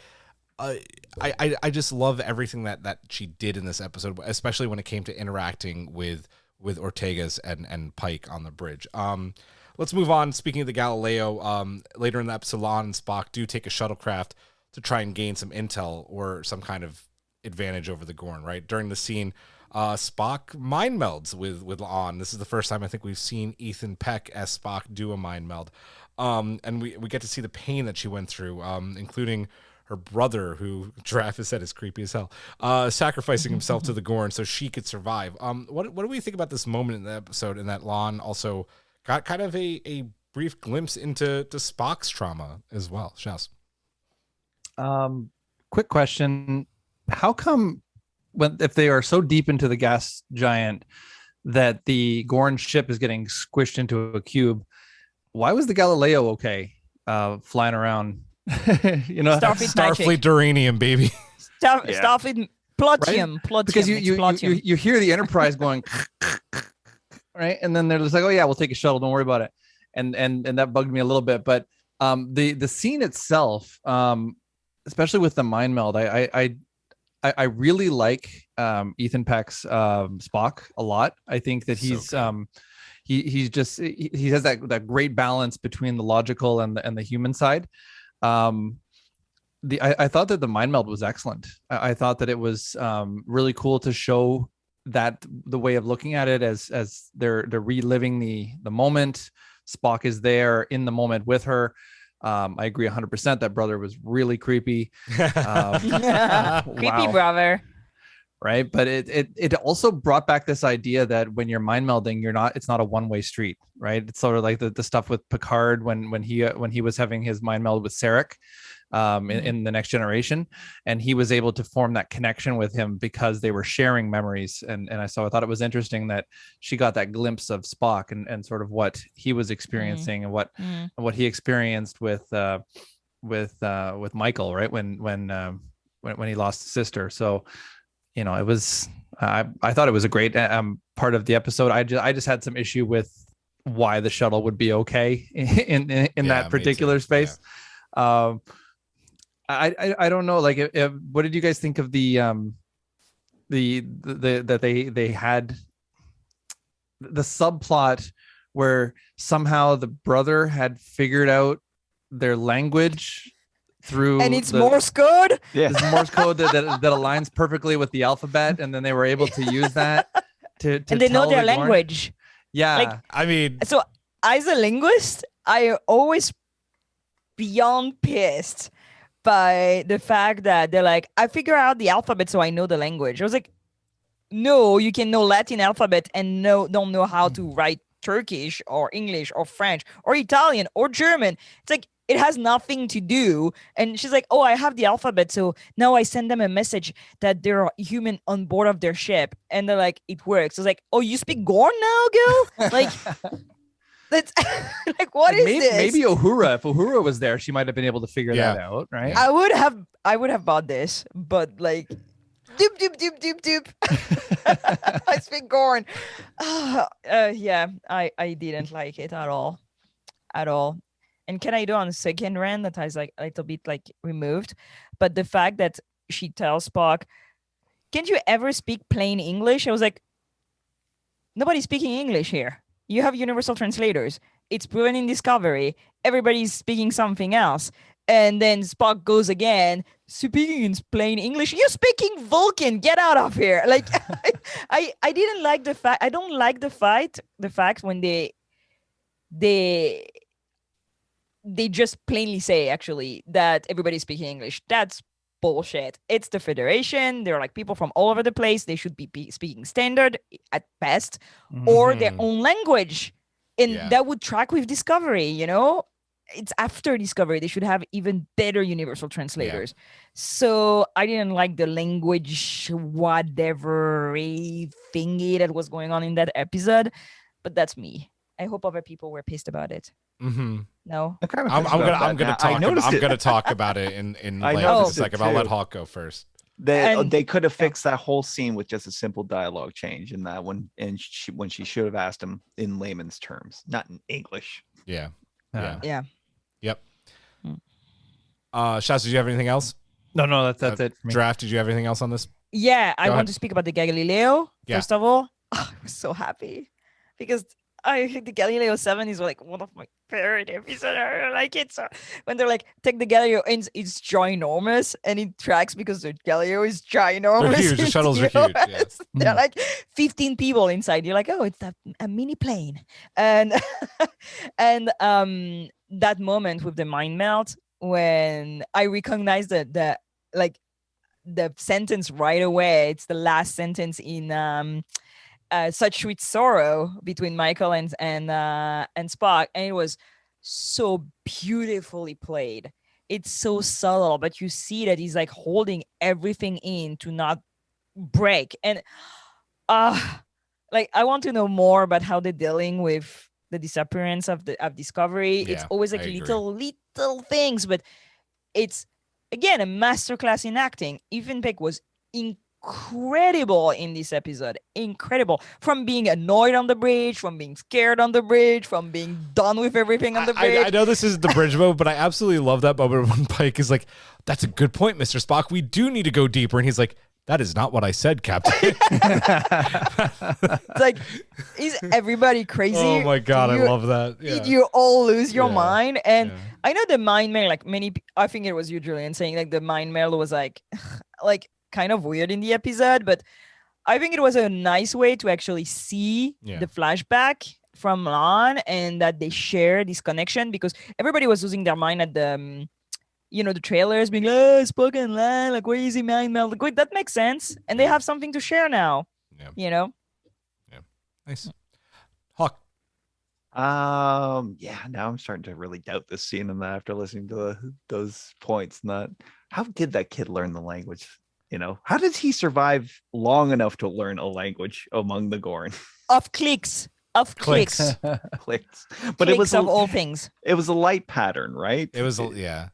I just love everything that she did in this episode, especially when it came to interacting with Ortegas and Pike on the bridge. Let's move on. Speaking of the Galileo, later in the episode, La'an and Spock do take a shuttlecraft to try and gain some intel or some kind of advantage over the Gorn, right? During the scene, Spock mind melds with La'an. This is the first time I think we've seen Ethan Peck as Spock do a mind meld. And we get to see the pain that she went through, including her brother, who Giraffe has said is creepy as hell, sacrificing himself to the Gorn so she could survive. What do we think about this moment in the episode, and that La'an also got kind of a brief glimpse into Spock's trauma as well. Schaus. Quick question: how come if they are so deep into the gas giant that the Gorn ship is getting squished into a cube, why was the Galileo okay flying around? Starfleet uranium, baby. Starfleet plutonium, right? Because you hear the Enterprise going right, and then they're just like, oh yeah, we'll take a shuttle, don't worry about it, and that bugged me a little bit. But the scene itself, especially with the mind meld, I really like Ethan Peck's Spock a lot. I think that he's he has that great balance between the logical and the human side. I thought that the mind meld was excellent. I thought that it was really cool to show that the way of looking at it as they're reliving the moment. Spock is there in the moment with her. I agree 100%. That brother was really creepy. Creepy brother. Right. But it also brought back this idea that when you're mind melding, it's not a one-way street, right? It's sort of like the stuff with Picard when he was having his mind meld with Sarek in the Next Generation, and he was able to form that connection with him because they were sharing memories. And I thought it was interesting that she got that glimpse of Spock and sort of what he was experiencing and what he experienced with Michael, right? When he lost his sister. So, it was, I thought it was a great part of the episode. I just had some issue with why the shuttle would be okay in that particular space. Yeah. I don't know. Like, what did you guys think of that they had the subplot where somehow the brother had figured out their language through, and it's Morse code. Yeah, it's Morse code that aligns perfectly with the alphabet, and then they were able to use that to and they know their language. Yeah, like, I mean, so as a linguist, I always beyond pissed by the fact that they're like, I figure out the alphabet so I know the language. I was like, no, you can know Latin alphabet and don't know how to write Turkish or English or French or Italian or German. It's like, it has nothing to do. And she's like, oh, I have the alphabet, so now I send them a message that there are human on board of their ship. And they're like, it works. I was like, oh, you speak Gorn now, girl? Like, that's like, what is this? Maybe Uhura. If Uhura was there, she might have been able to figure that out, right? I would have bought this, but like, doop. I speak Gorn. Yeah, I didn't like it at all. And can I do on the second rant that I was like a little bit like removed, but the fact that she tells Spock, can't you ever speak plain English? I was like, nobody's speaking English here. You have universal translators. It's proven in Discovery. Everybody's speaking something else. And then Spock goes again, speaking in plain English. You're speaking Vulcan. Get out of here. Like, I didn't like the fact. I don't like the fact when they just plainly say actually that everybody's speaking English. That's bullshit. It's the Federation. They're like people from all over the place. They should be speaking standard at best, or their own language. And that would track with Discovery, It's after Discovery. They should have even better universal translators. Yeah. So I didn't like the language, whatever thingy that was going on in that episode. But that's me. I hope other people were pissed about it. Mm-hmm. No, I'm gonna talk about it in like a second. I'll let Hawk go first. They could have fixed that whole scene with just a simple dialogue change in that one, and when she should have asked him in layman's terms, not in English. Yeah. Yep. Shaz, did you have anything else? No, that's it for me. Draft, did you have anything else on this? Yeah, I want to speak about the Galileo. First of all, I was so happy because I think the Galileo 7 is like one of my favorite episodes. I like it. So when they're like, take the Galileo, and it's ginormous, and it tracks because the Galileo is ginormous. They're huge. The shuttles are huge. Yeah. They're like 15 people inside. You're like, oh, it's a mini plane. And that moment with the mind melt when I recognized the sentence right away. It's the last sentence in Such Sweet Sorrow between Michael and Spock, and it was so beautifully played. It's so subtle, but you see that he's like holding everything in to not break. And like I want to know more about how they're dealing with the disappearance of Discovery. It's Yeah, always like I agree. little things, but it's again a masterclass in acting. Ethan Peck was incredible in this episode. Incredible. From being annoyed on the bridge, from being scared on the bridge, from being done with everything on the bridge. I know this is the bridge moment, but I absolutely love that moment when Pike is like, "That's a good point, Mr. Spock. We do need to go deeper." And he's like, "That is not what I said, Captain." It's like, is everybody crazy? Oh my God, I You- love that. Did Yeah. you all lose your Yeah. mind? And Yeah. I know the mind mail, like I think it was you, Julian, saying like the mind mail was like kind of weird in the episode, but I think it was a nice way to actually see Yeah. the flashback from Lon and that they share this connection, because everybody was losing their mind at the the trailers being like, oh, Spock and Lan, like, where is he mind meld? Like, wait, that makes sense. And they have something to share now. Yeah. You know? Nice. Hawk. Yeah, now I'm starting to really doubt this scene and that after listening to those points. Not how did that kid learn the language? How did he survive long enough to learn a language among the Gorn? Of clicks. Of clicks. Clicks. But it Clicks was of all things. it was a light pattern, right? It was, yeah.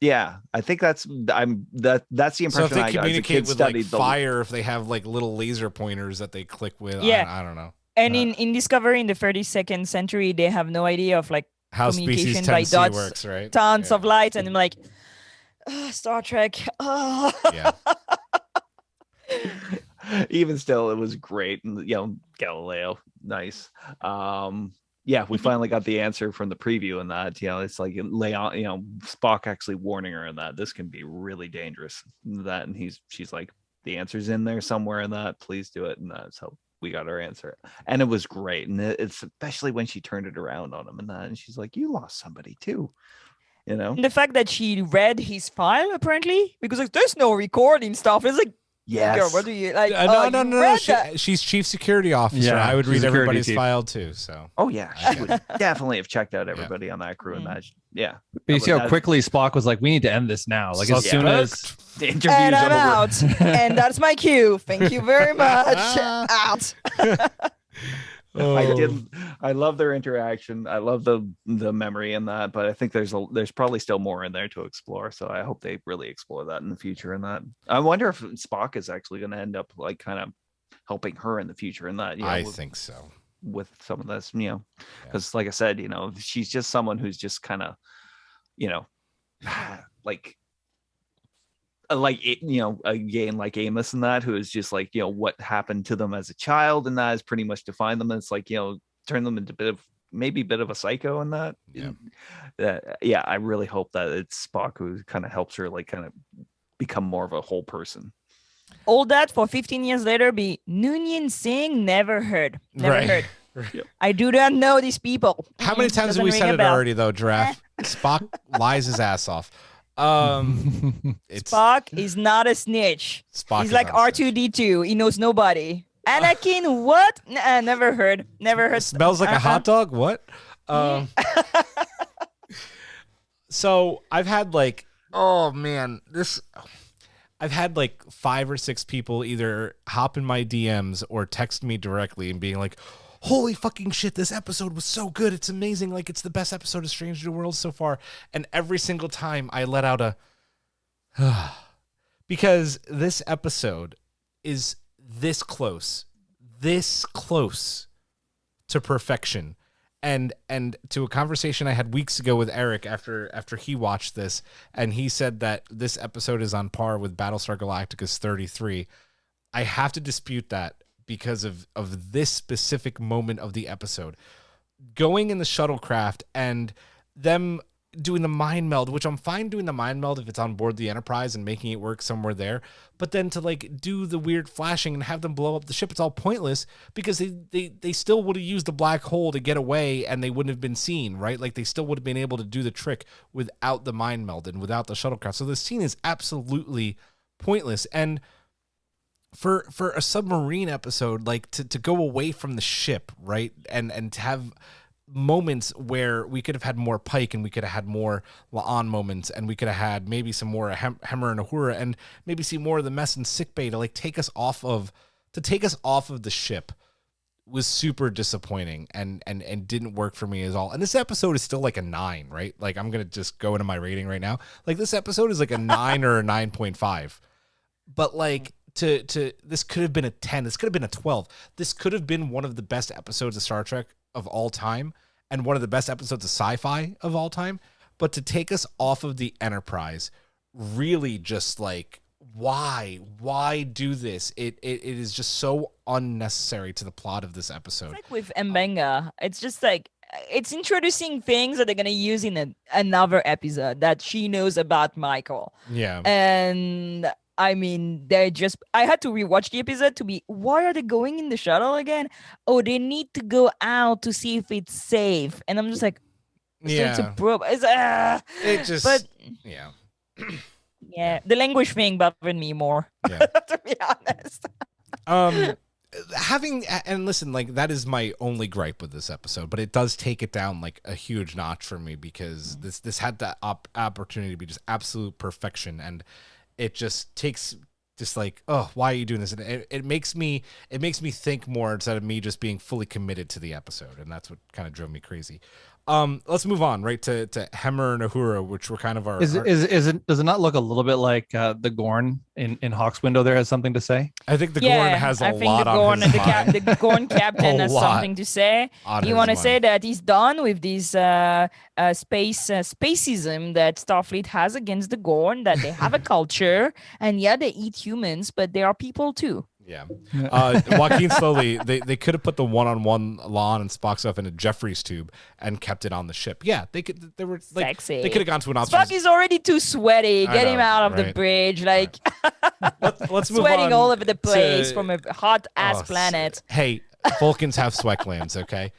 Yeah, I think that's the So impression if they I got as a communicate kid with like studied the fire, if they have like little laser pointers that they click with, Yeah. I don't know And in Discovery in the 32nd century, they have no idea of like how species communication by 10C dots, works, right? tons Yeah. of light, and I'm like, Star Trek. Yeah. even still, it was great. And Galileo, nice. Yeah, we finally got the answer from the preview in that. It's like Leon, Spock actually warning her in that this can be really dangerous. That, and she's like, the answer's in there somewhere in that. Please do it. And that's how we got our answer. And it was great. And it's especially when she turned it around on him and that, and she's like, you lost somebody too. And the fact that she read his file apparently, because like, there's no recording stuff. It's like, yes. girl, what do you like? No. She's chief security officer. Yeah, I would she's read security everybody's chief. file too. So Oh yeah, she would definitely have checked out everybody on that crew and that. Yeah. But you see how That- quickly Spock was like, we need to end this now. Like as Suspect. soon as the interviews and I'm over. out. And that's my cue. Thank you very much. Out. I love their interaction. I love the memory in that, but I think there's probably still more in there to explore. So I hope they really explore that in the future. And that I wonder if Spock is actually going to end up like kind of helping her in the future. In that, I think so. with some of this, because like I said, she's just someone who's just kind of, again, like Amos and that, who is just like, what happened to them as a child, and that has pretty much defined them. And it's like, turn them into maybe a bit of a psycho in that. Yeah. I really hope that it's Spock who kind of helps her like kind of become more of a whole person. All that for 15 years later be noonien-singh, never heard. Never Right. heard. Yep. I do not know these people. How many times have Doesn't we ring said a it bell. already though, Giraffe? Spock lies his ass off. It's Spock is not a snitch. Spock He's is like not a snitch. R2D2. He knows nobody. Anakin, what? Nah, never heard. Never heard. Smells like a hot dog. What? So I've had like, I've had like 5 or 6 people either hop in my DMs or text me directly and being like, holy fucking shit, this episode was so good. It's amazing. Like, it's the best episode of Stranger Worlds so far. And every single time I let out a because this episode is this close to perfection. And to a conversation I had weeks ago with Eric after he watched this, and he said that this episode is on par with Battlestar Galactica's 33. I have to dispute that because of this specific moment of the episode. Going in the shuttlecraft and them doing the mind meld, which I'm fine doing the mind meld if it's on board the Enterprise and making it work somewhere there. But then to like do the weird flashing and have them blow up the ship, it's all pointless because they still would have used the black hole to get away and they wouldn't have been seen, right? Like they still would have been able to do the trick without the mind meld and without the shuttlecraft. So the scene is absolutely pointless. And for a submarine episode, like to go away from the ship, right? And to have moments where we could have had more Pike and we could have had more La'an moments and we could have had maybe some more Hemmer and Uhura and maybe see more of the mess and sickbay to like take us off of the ship was super disappointing and didn't work for me at all. And this episode is still like a 9, right? Like I'm going to just go into my rating right now. Like this episode is like a 9 or a 9.5. But like to this could have been a 10. This could have been a 12. This could have been one of the best episodes of Star Trek of all time and one of the best episodes of sci-fi of all time. But to take us off of the Enterprise, really just like, why do this? It is just so unnecessary to the plot of this episode. It's like with Mbenga, it's just like it's introducing things that they're gonna use in another episode that she knows about Michael. Yeah. And I mean, I had to rewatch the episode to be, why are they going in the shuttle again? Oh, they need to go out to see if it's safe. And I'm just like, yeah, it's a probe. It just, but yeah. Yeah, the language thing bothered me more, Yeah. to be honest. And listen, like that is my only gripe with this episode, but it does take it down like a huge notch for me because this had that opportunity to be just absolute perfection, and it just takes just like, oh, why are you doing this? And it makes me think more instead of me just being fully committed to the episode, and that's what kind of drove me crazy. Let's move on right to Hemmer and Uhura, which were kind of our. Does it not look a little bit like the Gorn in Hawk's window there has something to say? I think the Gorn has a lot on his mind. the Gorn captain has something to say. You want to say that he's done with this spacism that Starfleet has against the Gorn, that they have a culture, and yeah, they eat humans, but they are people too. Yeah. Joaquin slowly, they could have put the one-on-one La'an and Spock stuff in a Jeffries tube and kept it on the ship. Yeah, they were like, sexy. They could have gone to an option. Spock is already too sweaty. Get him out of the bridge. Like, let's move sweating on all over the place from a hot ass planet. Hey, Vulcans have sweat glands, okay?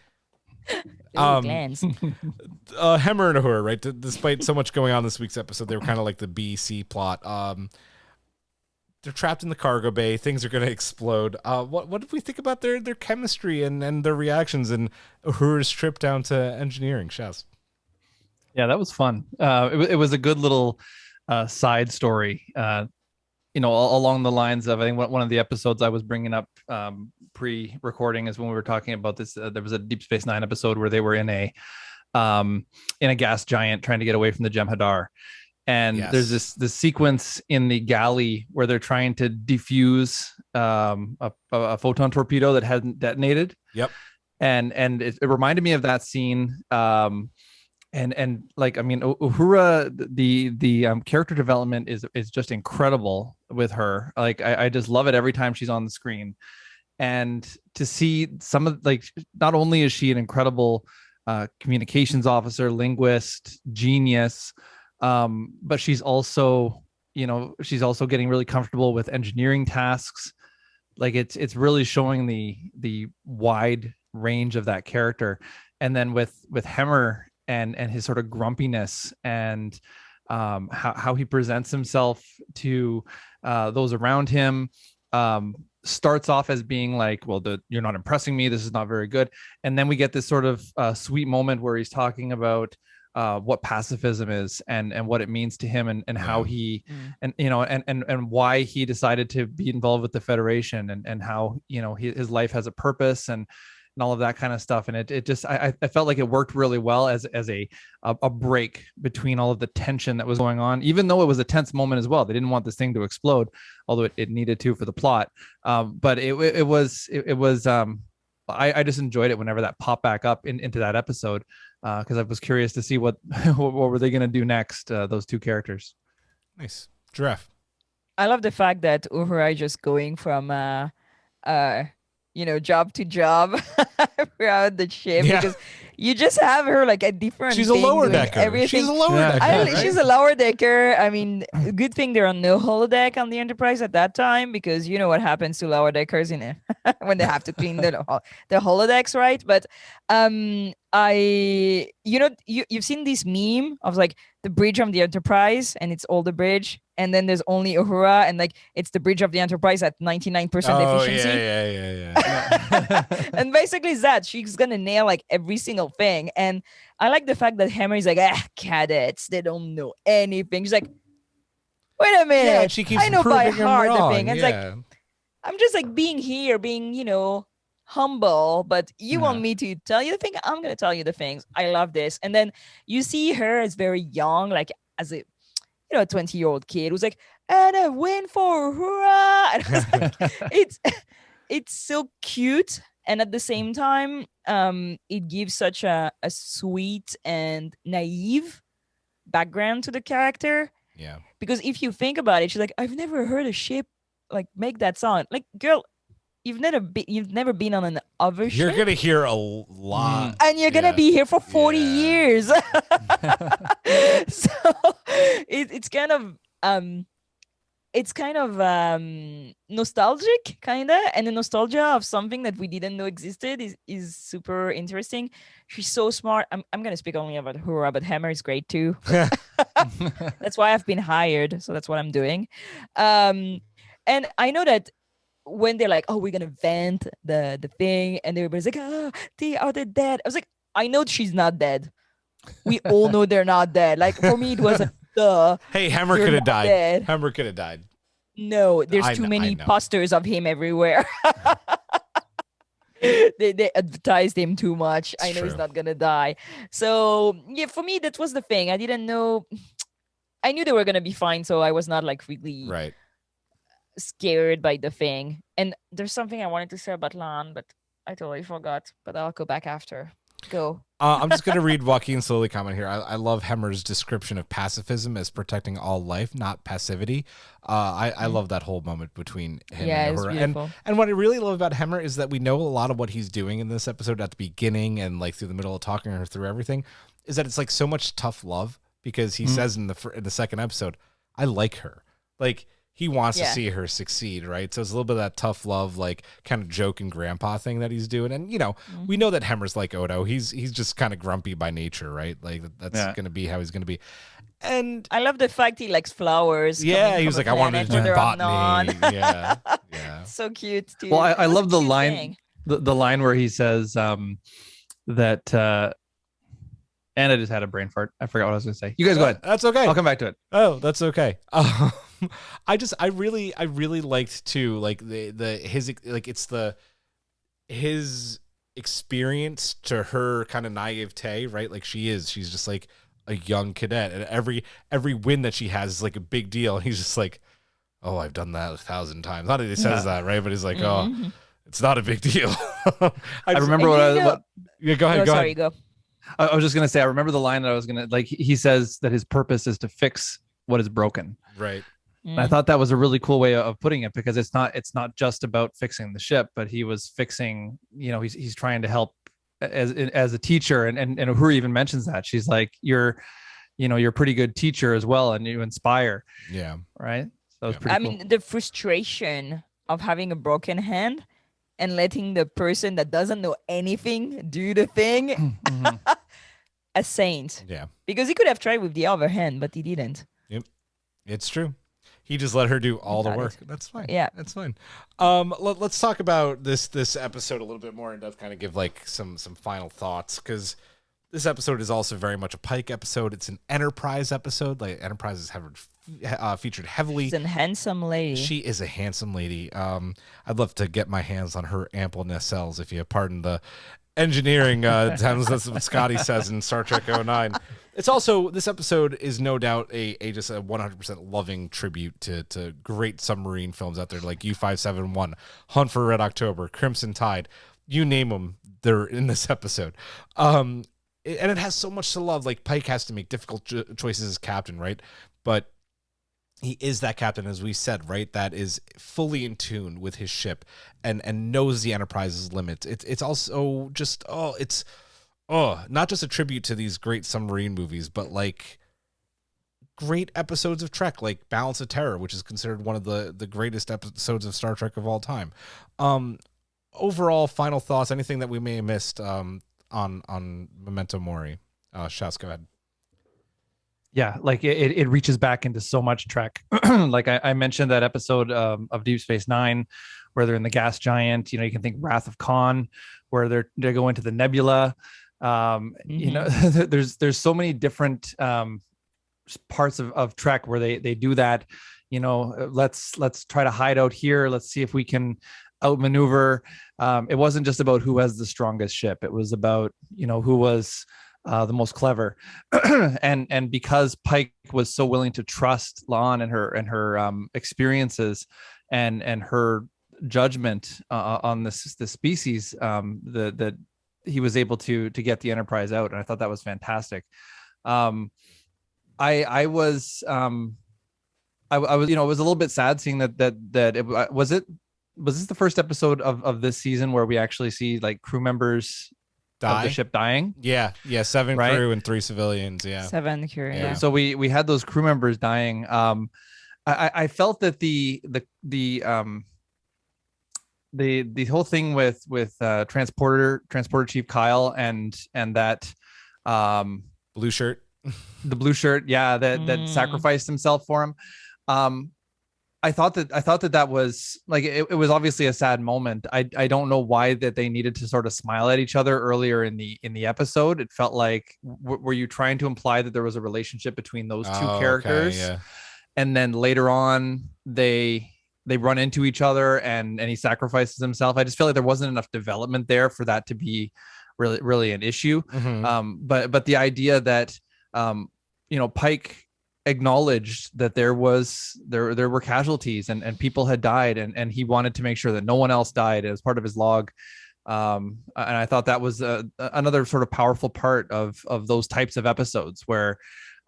Glands. Hemmer and Uhura, right? Despite so much going on this week's episode, they were kind of like the B-C plot. They're trapped in the cargo bay. Things are going to explode. What did we think about their chemistry and their reactions and Uhura's trip down to engineering? Schaus. Yeah, that was fun. It was a good little side story. Along the lines of, I think one of the episodes I was bringing up pre-recording is when we were talking about this. There was a Deep Space Nine episode where they were in a gas giant trying to get away from the Jem'Hadar. And yes, there's this sequence in the galley where they're trying to defuse a photon torpedo that hadn't detonated. Yep. And it reminded me of that scene. And like, I mean, Uhura, the character development is just incredible with her. Like, I just love it every time she's on the screen. And to see some of, like, not only is she an incredible communications officer, linguist, genius, but she's also getting really comfortable with engineering tasks. Like it's really showing the wide range of that character. And then with Hemmer and his sort of grumpiness and how he presents himself to those around him, starts off as being like, well, you're not impressing me, this is not very good. And then we get this sort of sweet moment where he's talking about what pacifism is and what it means to him and how he and why he decided to be involved with the Federation and how his life has a purpose and all of that kind of stuff. And it just I felt like it worked really well as a break between all of the tension that was going on, even though it was a tense moment as well. They didn't want this thing to explode, although it needed to for the plot. But it was I just enjoyed it whenever that popped back up into that episode. Because I was curious to see what were they going to do next, those two characters. Nice. Giraffe. I love the fact that Uhura is just going from job to job throughout the ship, because you just have her like a different. She's a lower decker. Everything. She's a lower decker. Right? She's a lower decker. I mean, good thing there are no holodeck on the Enterprise at that time, because you know what happens to lower deckers in it when they have to clean the holodecks, right? But you've seen this meme of like the bridge of the Enterprise, and it's all the bridge, and then there's only Uhura, and like it's the bridge of the Enterprise at 99% efficiency. Yeah. And basically it's that she's gonna nail like every single whole thing. And I like the fact that Hammer is like, cadets, they don't know anything. She's like, wait a minute, Yeah, she keeps I know by proving him heart the wrong. thing. And it's like, I'm just like being here, being, humble, but you want me to tell you the thing? I'm going to tell you the things. I love this. And then you see her as very young, like as a, 20-year-old kid who's like, and a win for Uhura. And I was like, it's so cute. And at the same time, it gives such a sweet and naive background to the character. Yeah. Because if you think about it, she's like, I've never heard a ship like make that sound. Like, girl, you've never been on an other ship. You're gonna hear a lot, and you're gonna be here for 40 years. So it's kind of nostalgic, kinda, and the nostalgia of something that we didn't know existed is super interesting. She's so smart. I'm gonna speak only about Uhura, but Hammer is great too. That's why I've been hired, so that's what I'm doing. And I know that when they're like, oh, we're gonna vent the thing, and everybody's like, oh, are they dead? I was like, I know she's not dead. We all know they're not dead. Like, for me, it was a duh. Hey, Hammer could have died. Dead. Hammer could have died. No, there's too many posters of him everywhere. They advertised him too much. I know he's not gonna die. So yeah, for me, that was the thing. I didn't know. I knew they were gonna be fine, so I was not like really scared by the thing. And there's something I wanted to say about Lan, but I totally forgot. But I'll go back after. Go. I'm just gonna read Joaquin slowly comment here. I love Hemmer's description of pacifism as protecting all life, not passivity. I love that whole moment between him and Uhura. Beautiful. And what I really love about Hemmer is that we know a lot of what he's doing in this episode at the beginning and like through the middle of talking her through everything, is that it's like so much tough love, because he says in the second episode, I like her. Like, he wants to see her succeed, right? So it's a little bit of that tough love, like kind of joke and grandpa thing that he's doing. And, we know that Hemmer's like Odo. He's just kind of grumpy by nature, right? Like, that's going to be how he's going to be. And I love the fact he likes flowers. Yeah, he was like, I wanted to do botany. Yeah. So cute, too. Well, I love the line, the line where he says that... and I just had a brain fart. I forgot what I was going to say. You guys go ahead. That's okay. I'll come back to it. Oh, that's okay. I really liked too, like his experience to her kind of naivete, right? Like she's just like a young cadet, and every win that she has is like a big deal. And he's just like, oh, I've done that 1,000 times. Not that he says that, right? But he's like, oh, it's not a big deal. I remember what. Yeah, go ahead. Sorry, go. I was just gonna say, I remember the line that I was gonna like. He says that his purpose is to fix what is broken. Right. And I thought that was a really cool way of putting it, because it's not just about fixing the ship, but he was fixing. He's trying to help as a teacher, and Uhura even mentions that. She's like, you're a pretty good teacher as well, and you inspire. Yeah. Right. So it's pretty cool. mean, the frustration of having a broken hand and letting the person that doesn't know anything do the thing. A saint. Yeah. Because he could have tried with the other hand, but he didn't. Yep. It's true. He just let her do all the work. That's fine. Yeah. That's fine. Let's talk about this episode a little bit more in depth, kind of give like some final thoughts, because this episode is also very much a Pike episode. It's an Enterprise episode. Like, Enterprise is featured heavily. She's a handsome lady. She is a handsome lady. I'd love to get my hands on her ample nacelles, if you pardon the engineering terms. That's what Scotty says in Star Trek 09. It's also, this episode is no doubt just a 100% loving tribute to great submarine films out there, like U-571, Hunt for Red October, Crimson Tide. You name them, they're in this episode. And it has so much to love. Like, Pike has to make difficult choices as captain, right? But he is that captain, as we said, right? That is fully in tune with his ship and knows the Enterprise's limits. It's also just, not just a tribute to these great submarine movies, but like great episodes of Trek, like Balance of Terror, which is considered one of the greatest episodes of Star Trek of all time. Overall, final thoughts, anything that we may have missed on Memento Mori? Schaus, go ahead. Yeah, like it reaches back into so much Trek. Like I mentioned that episode of Deep Space Nine, where they're in the gas giant. You can think Wrath of Khan, where they go into the nebula. You know, there's so many different parts of Trek where they do that. You know, let's try to hide out here. Let's see if we can outmaneuver. It wasn't just about who has the strongest ship. It was about, you know, who was the most clever. and because Pike was so willing to trust La'an and her experiences and her judgment on this species, that he was able to get the Enterprise out, and I thought that was fantastic. I was you know, it was a little bit sad seeing that it was this the first episode of this season where we actually see like crew members of the ship dying? Yeah, 7 crew and 3 civilians. Yeah, 7 crew. Yeah. So we had those crew members dying. I felt that the whole thing with transporter Chief Kyle and that blue shirt, the blue shirt, that sacrificed himself for him. I thought that was like, it was obviously a sad moment. I don't know why that they needed to sort of smile at each other earlier in the episode. It felt like, were you trying to imply that there was a relationship between those two characters? Okay, yeah. And then later on they run into each other and he sacrifices himself. I just feel like there wasn't enough development there for that to be really an issue. But the idea that you know, Pike acknowledged that there were casualties and people had died, and he wanted to make sure that no one else died as part of his log. And I thought that was another sort of powerful part of those types of episodes where,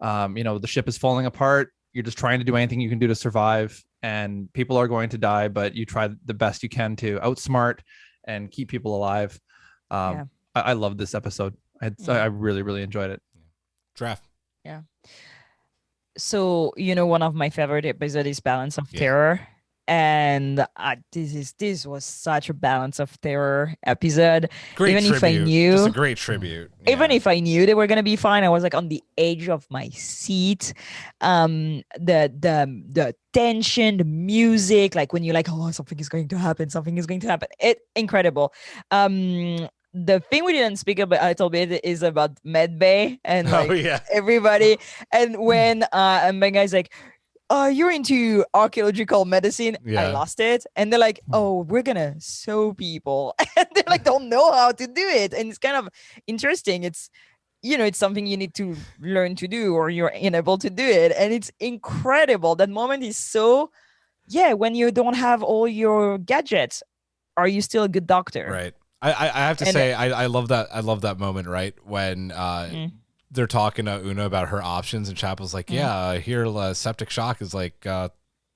you know, the ship is falling apart. You're just trying to do anything you can do to survive, and people are going to die, but you try the best you can to outsmart and keep people alive. I loved this episode. I really, really enjoyed it. Draft. Yeah. So, you know, one of my favorite episodes is Balance of Terror. And this was such a Balance of Terror episode. Great even tribute. If I knew, just a great tribute. Even if I knew they were gonna be fine, I was like on the edge of my seat. The tension, the music, like when you're like, oh, something is going to happen. It incredible. The thing we didn't speak about a little bit is about medbay and like everybody. And when Mbenga's like, oh, you're into archaeological medicine. I lost it. And they're like, oh, we're gonna sew people. And they like don't know how to do it. And it's kind of interesting. It's, you know, it's something you need to learn to do, or you're unable to do it. And it's incredible. That moment is so, when you don't have all your gadgets, are you still a good doctor? Right. I have to say, I love that. I love that moment, right? When they're talking to Una about her options, and Chapel's like, here, septic shock is like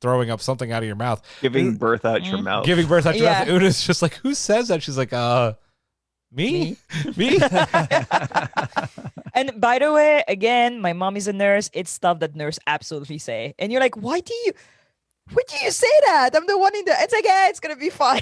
throwing up something out of your mouth. Giving birth out your mouth. Giving birth out your mouth. Una's just like, who says that? She's like, me? And by the way, again, my mom is a nurse. It's stuff that nurse absolutely say. And you're like, why do you say that? I'm the one in the, it's like, it's going to be fine.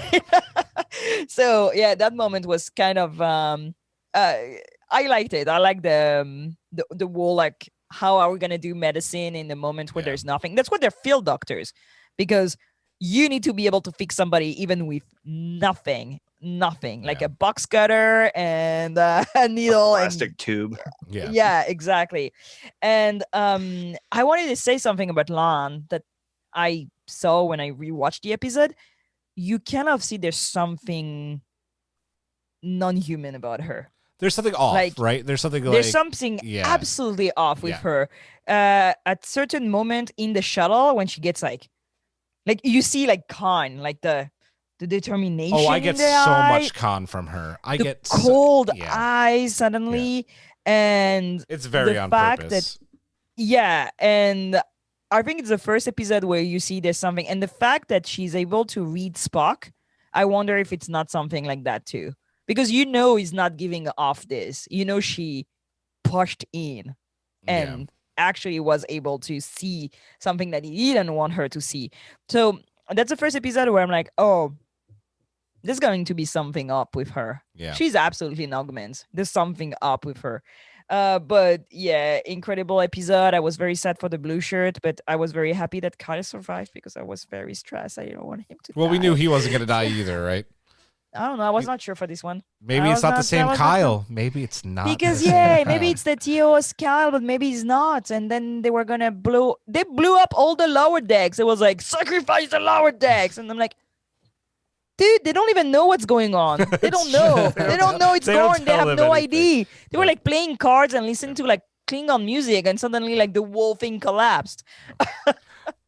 So that moment was kind of, I liked it. I like the whole, like, how are we going to do medicine in the moment where there's nothing? That's what they're field doctors, because you need to be able to fix somebody even with nothing, like a box cutter and a needle, a plastic tube. Yeah, exactly. And I wanted to say something about La'an that I saw when I rewatched the episode. You kind of see there's something non-human about her. There's something off, like, right? There's something absolutely off with her. At certain moment in the shuttle, when she gets like you see like Khan, like the determination. Oh, I get so much Khan from her. I get cold eyes suddenly, and it's very on purpose. And I think it's the first episode where you see there's something, and the fact that she's able to read Spock, I wonder if it's not something like that too. Because he's not giving off this. She pushed in and actually was able to see something that he didn't want her to see. So that's the first episode where I'm like, oh, there's going to be something up with her. Yeah. She's absolutely an augment. There's something up with her. But incredible episode. I was very sad for the blue shirt, but I was very happy that Kyle survived because I was very stressed. I didn't want him to die. We knew he wasn't going to die either, right? I don't know. I was not sure for this one. Maybe I it's was not the same I was not Kyle. Maybe it's not. Because the same yeah, maybe Kyle. it's the TOS Kyle, but maybe it's not. And then they were gonna they blew up all the lower decks. It was like sacrifice the lower decks, and I'm like, dude, they don't even know what's going on. They don't know. They don't know it's They don't Gorn. They tell have them no anything. idea. They were Yeah. like playing cards and listening to like Klingon music, and suddenly like the whole thing collapsed.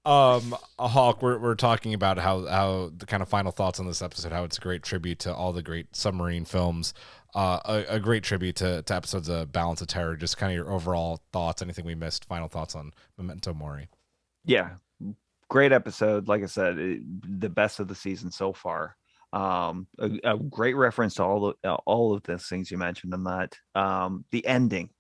Hawk, we're talking about how the kind of final thoughts on this episode, how it's a great tribute to all the great submarine films, a great tribute to episodes of Balance of Terror. Just kind of your overall thoughts, anything we missed, final thoughts on Memento Mori. Yeah, great episode. Like I said, the best of the season so far. A great reference to all of the things you mentioned in that. The ending.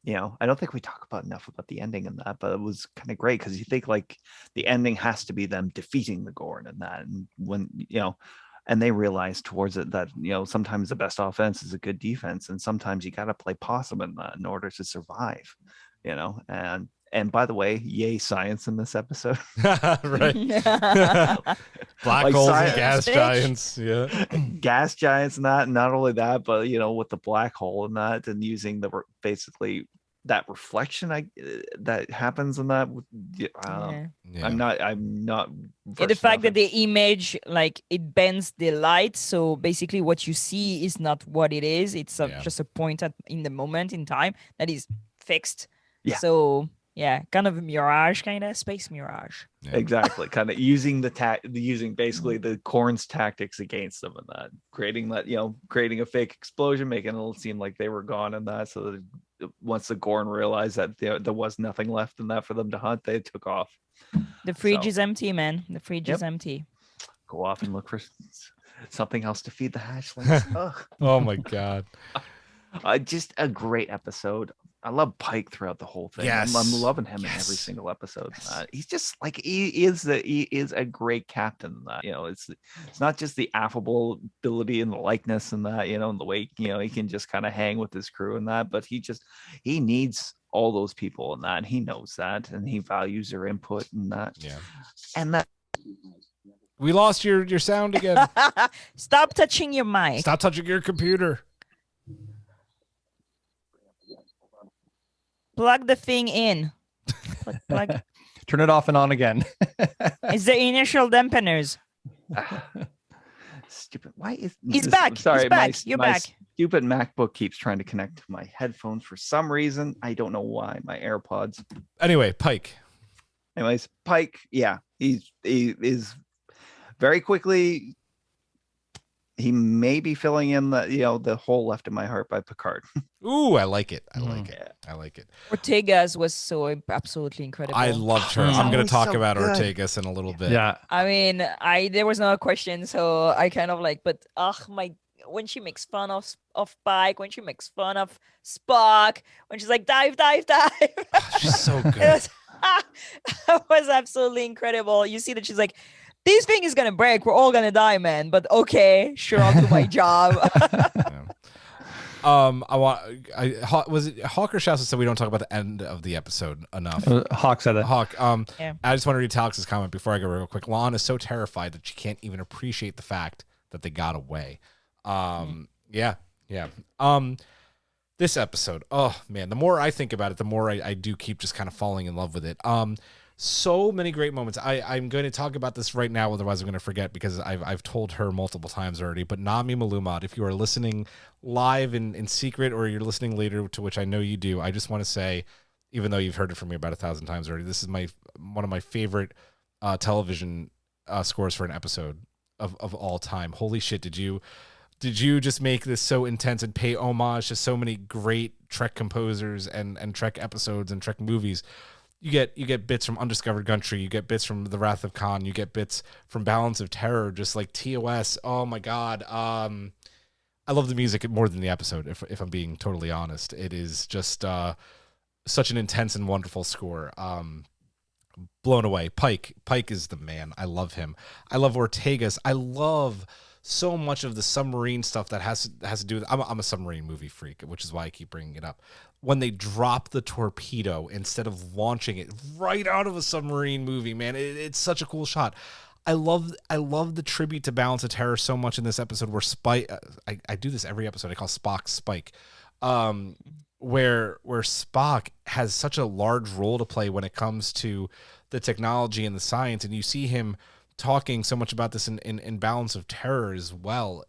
I don't think we talk about enough about the ending in that, but it was kind of great because you think like the ending has to be them defeating the Gorn and that, and when and they realize towards it that sometimes the best offense is a good defense, and sometimes you got to play possum in that in order to survive, and by the way, yay science in this episode. Right. Black Like holes science. and gas Bitch. giants. Yeah. Gas giants and that, and not only that, but with the black hole and that, and using basically that reflection that happens in that. Yeah. Yeah. I'm not Yeah, the fact that the image like it bends the light, so basically what you see is not what it is. It's just a point in the moment in time that is fixed. Yeah. So yeah, kind of a mirage, kind of space mirage. Yeah. exactly kind of using using basically the Gorn's tactics against them and that, creating a fake explosion, making it seem like they were gone and that, so that once the Gorn realized that there was nothing left in that for them to hunt, they took off. The fridge So- is empty, man. The fridge Yep. is empty. Go off and look for something else to feed the hatchlings. Ugh. Oh my God. Just a great episode. I love Pike throughout the whole thing. Yes. I'm loving him in Yes. every single episode. Yes. He's just like he is a great captain. In that it's not just the affable ability and the likeness and that and the way he can just kind of hang with his crew and that, but he needs all those people and that, and he knows that, and he values their input and that. Yeah. And that We lost your sound again. Stop touching your mic. Stop touching your computer. Plug the thing in. Plug. Turn it off and on again. It's the initial dampeners. stupid. Why is He's back. Sorry, He's back. my, You're my back. stupid MacBook keeps trying to connect to my headphones for some reason. I don't know why. My AirPods. Anyway, Pike. Anyways, Pike. Yeah, he is very quickly. He may be filling in the hole left in my heart by Picard. Ooh, I like it. I like Yeah. it. I like it. Ortega's was so absolutely incredible. I loved her. She's I'm going to always talk so about good. Ortegas in a little bit. Yeah. I mean, there was no question, so I kind of like, but when she makes fun of Pike, when she makes fun of Spock, when she's like dive, She's so it good. was, it was absolutely incredible. You see that she's like, this thing is gonna break. We're all gonna die, man. But okay, sure, I'll do my job. Was it Hawk or Schaus that said we don't talk about the end of the episode enough? Hawk said that. Hawk, Yeah. I just want to read Talix's comment before I go real quick. Lon is so terrified that she can't even appreciate the fact that they got away. Yeah. This episode, oh man, the more I think about it, the more I do keep just kind of falling in love with it. So many great moments. I'm going to talk about this right now, otherwise I'm going to forget because I've told her multiple times already. But Nami Malumad, if you are listening live in secret or you're listening later, to which I know you do, I just want to say, even though you've heard it from me about 1,000 times already, this is one of my favorite television scores for an episode of all time. Holy shit! Did you just make this so intense and pay homage to so many great Trek composers and Trek episodes and Trek movies? You get bits from Undiscovered Country, you get bits from The Wrath of Khan, you get bits from Balance of Terror, just like TOS. Oh my god. I love the music more than the episode, if I'm being totally honest. It is just such an intense and wonderful score. Blown away. Pike is the man. I love him. I love Ortegas. I love so much of the submarine stuff that has to do with. I'm a submarine movie freak, which is why I keep bringing it up. When they drop the torpedo instead of launching it right out of a submarine movie, man, it's such a cool shot. I love the tribute to Balance of Terror so much in this episode where Spike, I do this every episode. I call Spock Spike, where Spock has such a large role to play when it comes to the technology and the science, and you see him talking so much about this in Balance of Terror as well.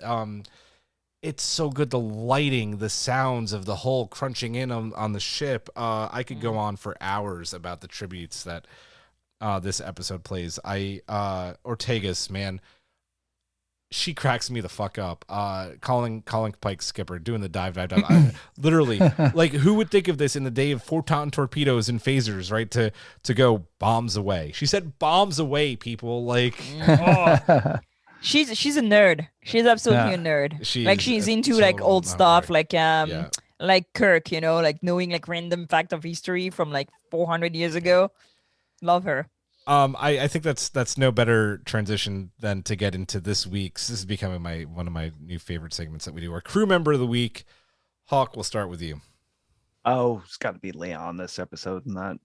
It's so good. The lighting, the sounds of the hull crunching in on the ship. I could go on for hours about the tributes that this episode plays. Ortegas, man, she cracks me the fuck up. Calling Pike skipper, doing the dive. Literally, like, who would think of this in the day of photon torpedoes and phasers, right? To go bombs away. She said bombs away, people. Like, oh. She's a nerd. She's absolutely a nerd. She's into like old stuff, like like Kirk, like knowing like random fact of history from like 400 years ago. Love her. I think that's no better transition than to get into this week's. This is becoming one of my new favorite segments that we do. Our crew member of the week. Hawk, we'll start with you. Oh, it's got to be Leon this episode, and that,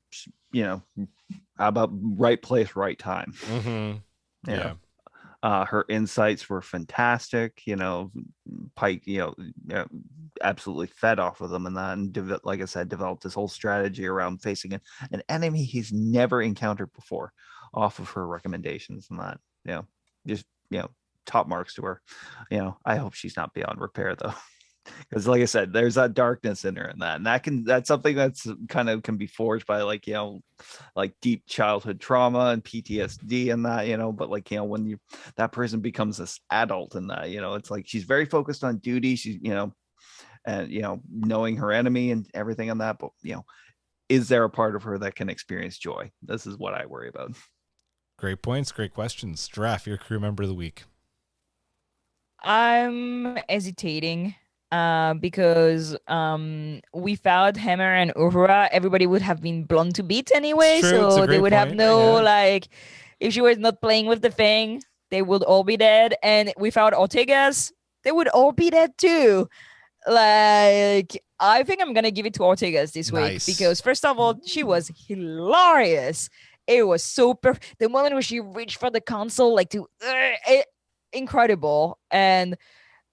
how about right place, right time. Mm-hmm. Yeah. Her insights were fantastic. Pike, absolutely fed off of them, and then, like I said, developed this whole strategy around facing an enemy he's never encountered before, off of her recommendations, and that, just top marks to her. I hope she's not beyond repair though, because like I said, there's that darkness in her, and that's something that's kind of can be forged by like deep childhood trauma and PTSD and that, but like when that person becomes this adult and that it's like she's very focused on duty, she's and knowing her enemy and everything on that, but is there a part of her that can experience joy? This is what I worry about. Great points, great questions. Giraffe, your crew member of the week. I'm hesitating because without Hammer and Uhura, everybody would have been blown to bits anyway. So they would have like, if she was not playing with the thing, they would all be dead. And without Ortegas, they would all be dead too. Like, I think I'm gonna give it to Ortegas this week because first of all, she was hilarious. It was so perfect. The moment where she reached for the console, like incredible. And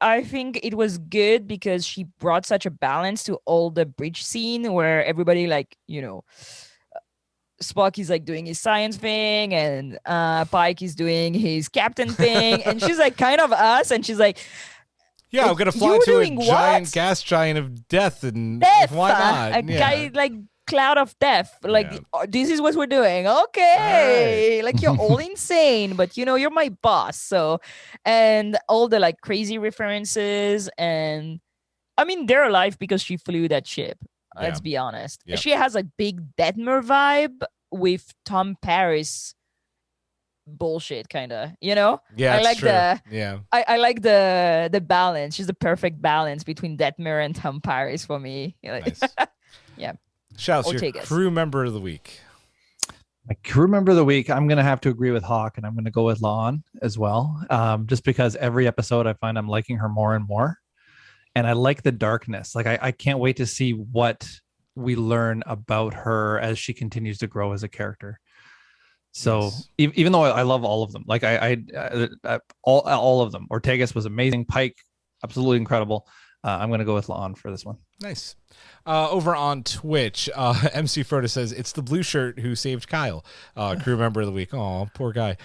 I think it was good because she brought such a balance to all the bridge scene where everybody Spock is like doing his science thing and Pike is doing his captain thing. And she's like kind of us. And she's like, yeah, I'm going to fly to a giant gas giant of death. And why not? Guy like cloud of death. Like, this is what we're doing. Okay. Right. Like, you're all insane, but you're my boss. So, and all the like crazy references. And I mean, they're alive because she flew that ship. Let's be honest. Yeah. She has a big Detmer vibe with Tom Paris bullshit, kind of, Yeah, I like true. I like the balance. She's the perfect balance between Detmer and Tom Paris for me. Nice. Yeah. Shouts, your crew member of the week. My crew member of the week, I'm going to have to agree with Hawk, and I'm going to go with Lon as well. Just because every episode I find I'm liking her more and more. And I like the darkness. Like, I can't wait to see what we learn about her as she continues to grow as a character. So even though I love all of them, like all of them, Ortegas was amazing. Pike, absolutely incredible. I'm going to go with Lon for this one. Nice. Over on Twitch, MC Froda says it's the blue shirt who saved Kyle. Crew member of the week. Oh, poor guy.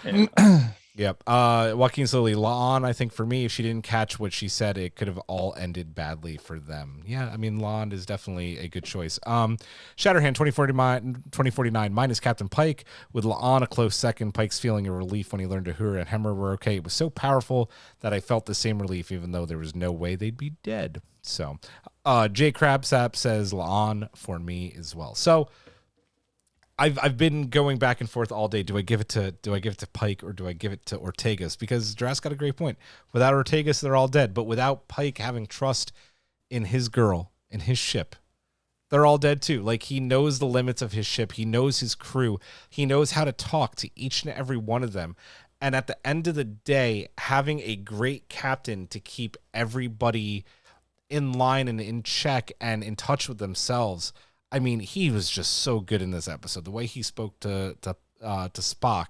Yep. Joaquin Slowly, Lon, I think for me, if she didn't catch what she said, it could have all ended badly for them. Yeah, I mean, Lon is definitely a good choice. Shatterhand 2049 minus Captain Pike, with Lon a close second. Pike's feeling a relief when he learned Uhura and Hemmer were okay. It was so powerful that I felt the same relief, even though there was no way they'd be dead. So, Jay Crabsap says Lon for me as well. So, I've been going back and forth all day. Do I give it to Pike or do I give it to Ortegas? Because Jurass got a great point. Without Ortegas, they're all dead. But without Pike having trust in his girl, in his ship, they're all dead too. Like, he knows the limits of his ship. He knows his crew. He knows how to talk to each and every one of them. And at the end of the day, having a great captain to keep everybody in line and in check and in touch with themselves. I mean, he was just so good in this episode. The way he spoke to Spock,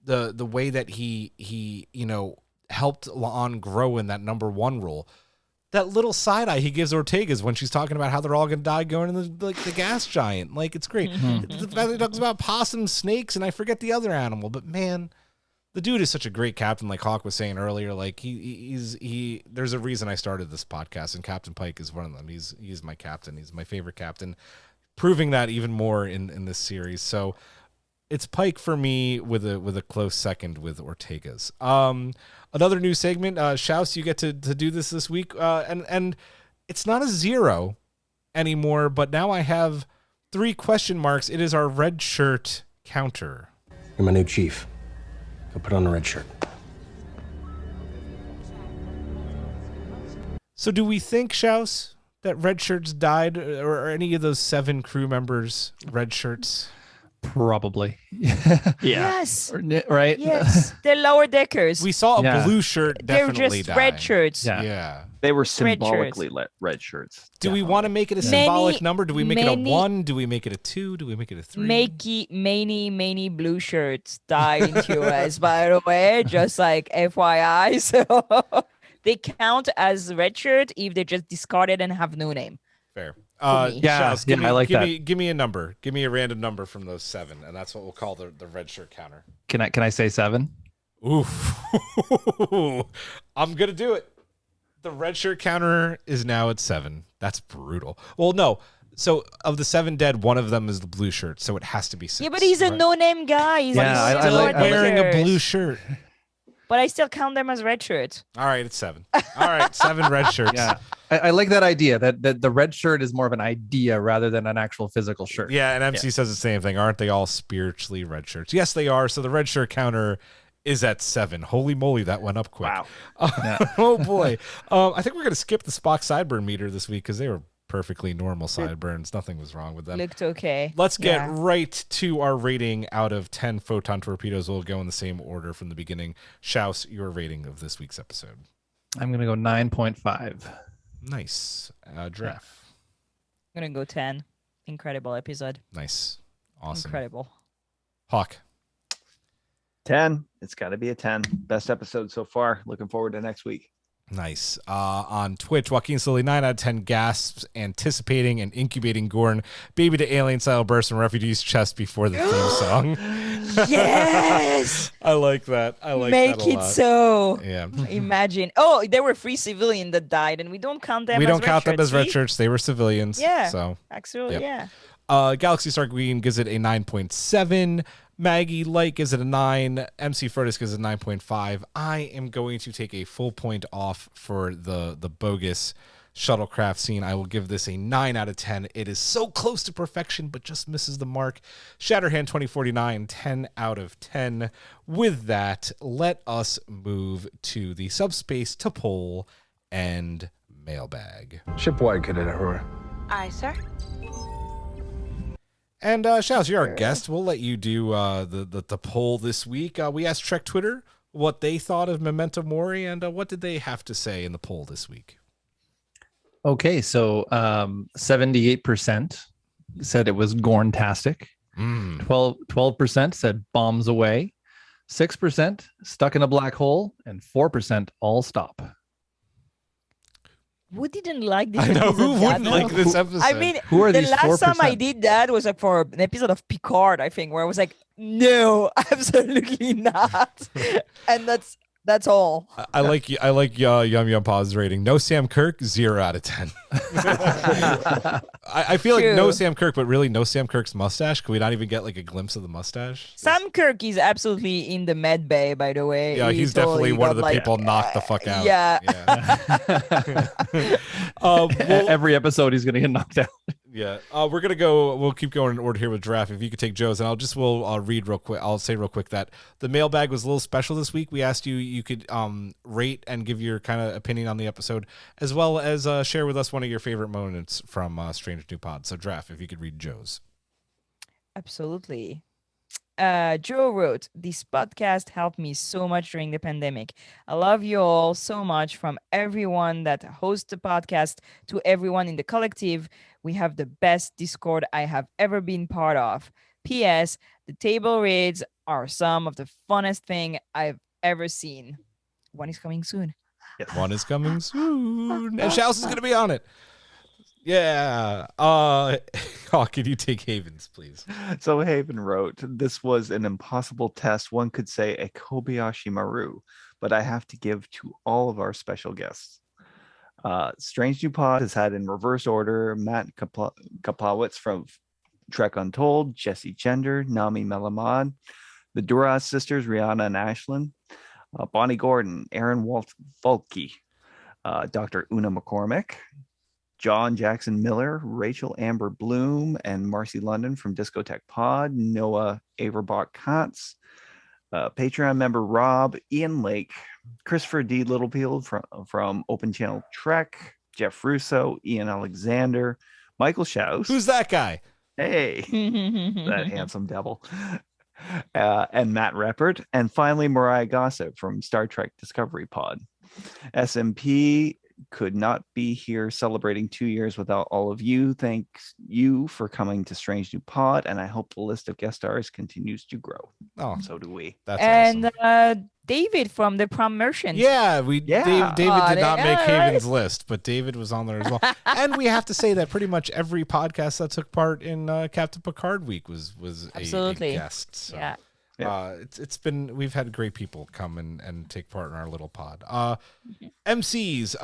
the way that he helped La'an grow in that number one role. That little side eye he gives Ortega's when she's talking about how they're all gonna die going in the gas giant. Like, it's great. The fact that he talks about possums, snakes, and I forget the other animal, but man, the dude is such a great captain. Like Hawk was saying earlier, like he's there's a reason I started this podcast, and Captain Pike is one of them. He's my captain. He's my favorite captain, proving that even more in this series. So it's Pike for me with a close second with Ortega's. Another new segment, Schaus, you get to do this week, and it's not a 0 anymore, but now I have 3 question marks. It is our red shirt counter. You're my new chief. Go put on a red shirt. So do we think, Schaus, that red shirts died, or any of those 7 crew members red shirts? Probably. Yes. Right? Yes. The lower deckers. We saw a blue shirt They're definitely just die. red shirts. Yeah. They were symbolically red shirts. Do we want to make it a symbolic number? Do we make it a 1? Do we make it a 2? Do we make it a 3? Many blue shirts died in US, by the way, just like FYI. So they count as red shirt if they just discarded and have no name. Fair. Schaus, I like that. Give me a number. Give me a random number from those 7, and that's what we'll call the red shirt counter. Can I say 7? Oof. I'm gonna do it. The red shirt counter is now at 7. That's brutal. Well, no. So of the 7 dead, one of them is the blue shirt, so it has to be 6. Yeah, but he's a no-name guy. He's I still like wearing a blue shirt. But I still count them as red shirts. All right, it's 7. All right, 7 red shirts. Yeah. I like that idea that the red shirt is more of an idea rather than an actual physical shirt. Yeah, and MC says the same thing. Aren't they all spiritually red shirts? Yes, they are. So the red shirt counter is at 7. Holy moly, that went up quick. Wow. Oh boy. I think we're gonna skip the Spock sideburn meter this week because they were perfectly normal sideburns. Nothing was wrong with them. Looked okay. Let's get right to our rating out of 10 photon torpedoes. We'll go in the same order from the beginning. Schaus, your rating of this week's episode. I'm gonna go 9.5. Nice. Giraffe. I'm gonna go 10. Incredible episode. Nice. Awesome. Incredible. Hawk. 10. It's got to be a 10. Best episode so far. Looking forward to next week. Nice. On Twitch, Joaquin Silly, 9 out of 10 gasps, anticipating and incubating Gorn, baby to alien style burst from refugee's chest before the theme song. Yes. I like that. I like Make that a it lot. so. Yeah. Imagine. Oh, there were 3 civilians that died, and we don't count them. We as don't count red them as shirts, red see? shirts. They were civilians. Yeah. So Actually, Yep. yeah. Galaxy Star Queen gives it a 9.7. Maggie Light gives it a 9. MC Furtis gives it a 9.5. I am going to take a full point off for the bogus shuttlecraft scene. I will give this a 9 out of 10. It is so close to perfection, but just misses the mark. Shatterhand 2049, 10 out of 10. With that, let us move to the subspace to poll and mailbag. Shipwide, Cadet Uhura. Aye, sir. And Schaus, you're our guest. We'll let you do the poll this week. We asked Trek Twitter what they thought of Memento Mori, and what did they have to say in the poll this week? Okay, so 78% said it was Gorn-tastic. 12% said bombs away. 6% stuck in a black hole, and 4% all stop. Who didn't like this I know, episode? who wouldn't that like much? this episode? I mean, Who are the these last time I 4%? did that was like for an episode of Picard, I think, where I was like, no, absolutely not. And that's all. I like Yum Yum Pa's rating. No Sam Kirk, 0 out of 10. I feel like no True. Sam Kirk, but really no Sam Kirk's mustache. Could we not even get like a glimpse of the mustache? Sam Kirk is absolutely in the med bay, by the way. Yeah, He he's definitely totally one of got, the like, people knocked the fuck out. Yeah. Well, Every episode he's gonna get knocked out. yeah. We're gonna go. We'll keep going in order here with draft. If you could take Joe's, and I'll read real quick. I'll say real quick that the mailbag was a little special this week. We asked you could rate and give your kind of opinion on the episode, as well as share with us one of your favorite moments from Strange New Pod. So draft, if you could read Joe's. Absolutely. Joe wrote, this podcast helped me so much during the pandemic. I love you all so much, from everyone that hosts the podcast to everyone in the collective. We have the best Discord I have ever been part of. P.S. The table reads are some of the funnest thing I've ever seen. One is coming soon. Yes. One is coming soon, and Schaus is going to be on it. Yeah. Oh, can you take Havens, please? So Haven wrote, "This was an impossible test. One could say a Kobayashi Maru, but I have to give to all of our special guests. Strange New Pod has had in reverse order Matt Kaplowitz from Trek Untold, Jesse Gender, Nami Melamad, the Duras sisters, Rihanna and Ashlyn, Bonnie Gordon, Aaron Volke, Dr. Una McCormick, John Jackson Miller, Rachel Amber Bloom, and Marcy London from Discotheque Pod, Noah Averbach Katz, Patreon member Rob, Ian Lake, Christopher D. Littlefield from Open Channel Trek, Jeff Russo, Ian Alexander, Michael Schaus. Who's that guy? Hey, that handsome devil. And Matt Reppert. And finally, Mariah Gossip from Star Trek Discovery Pod. SMP could not be here celebrating 2 years without all of you. Thanks you for coming to Strange New Pod, and I hope the list of guest stars continues to grow. Oh, So do we. that's And awesome. David from the Promotion. Yeah, Yeah. David did not make yeah, Haven's list, but David was on there as well. And we have to say that pretty much every podcast that took part in Captain Picard week was a Absolutely. guest. So. Yeah. It's been, we've had great people come and take part in our little pod. MCs,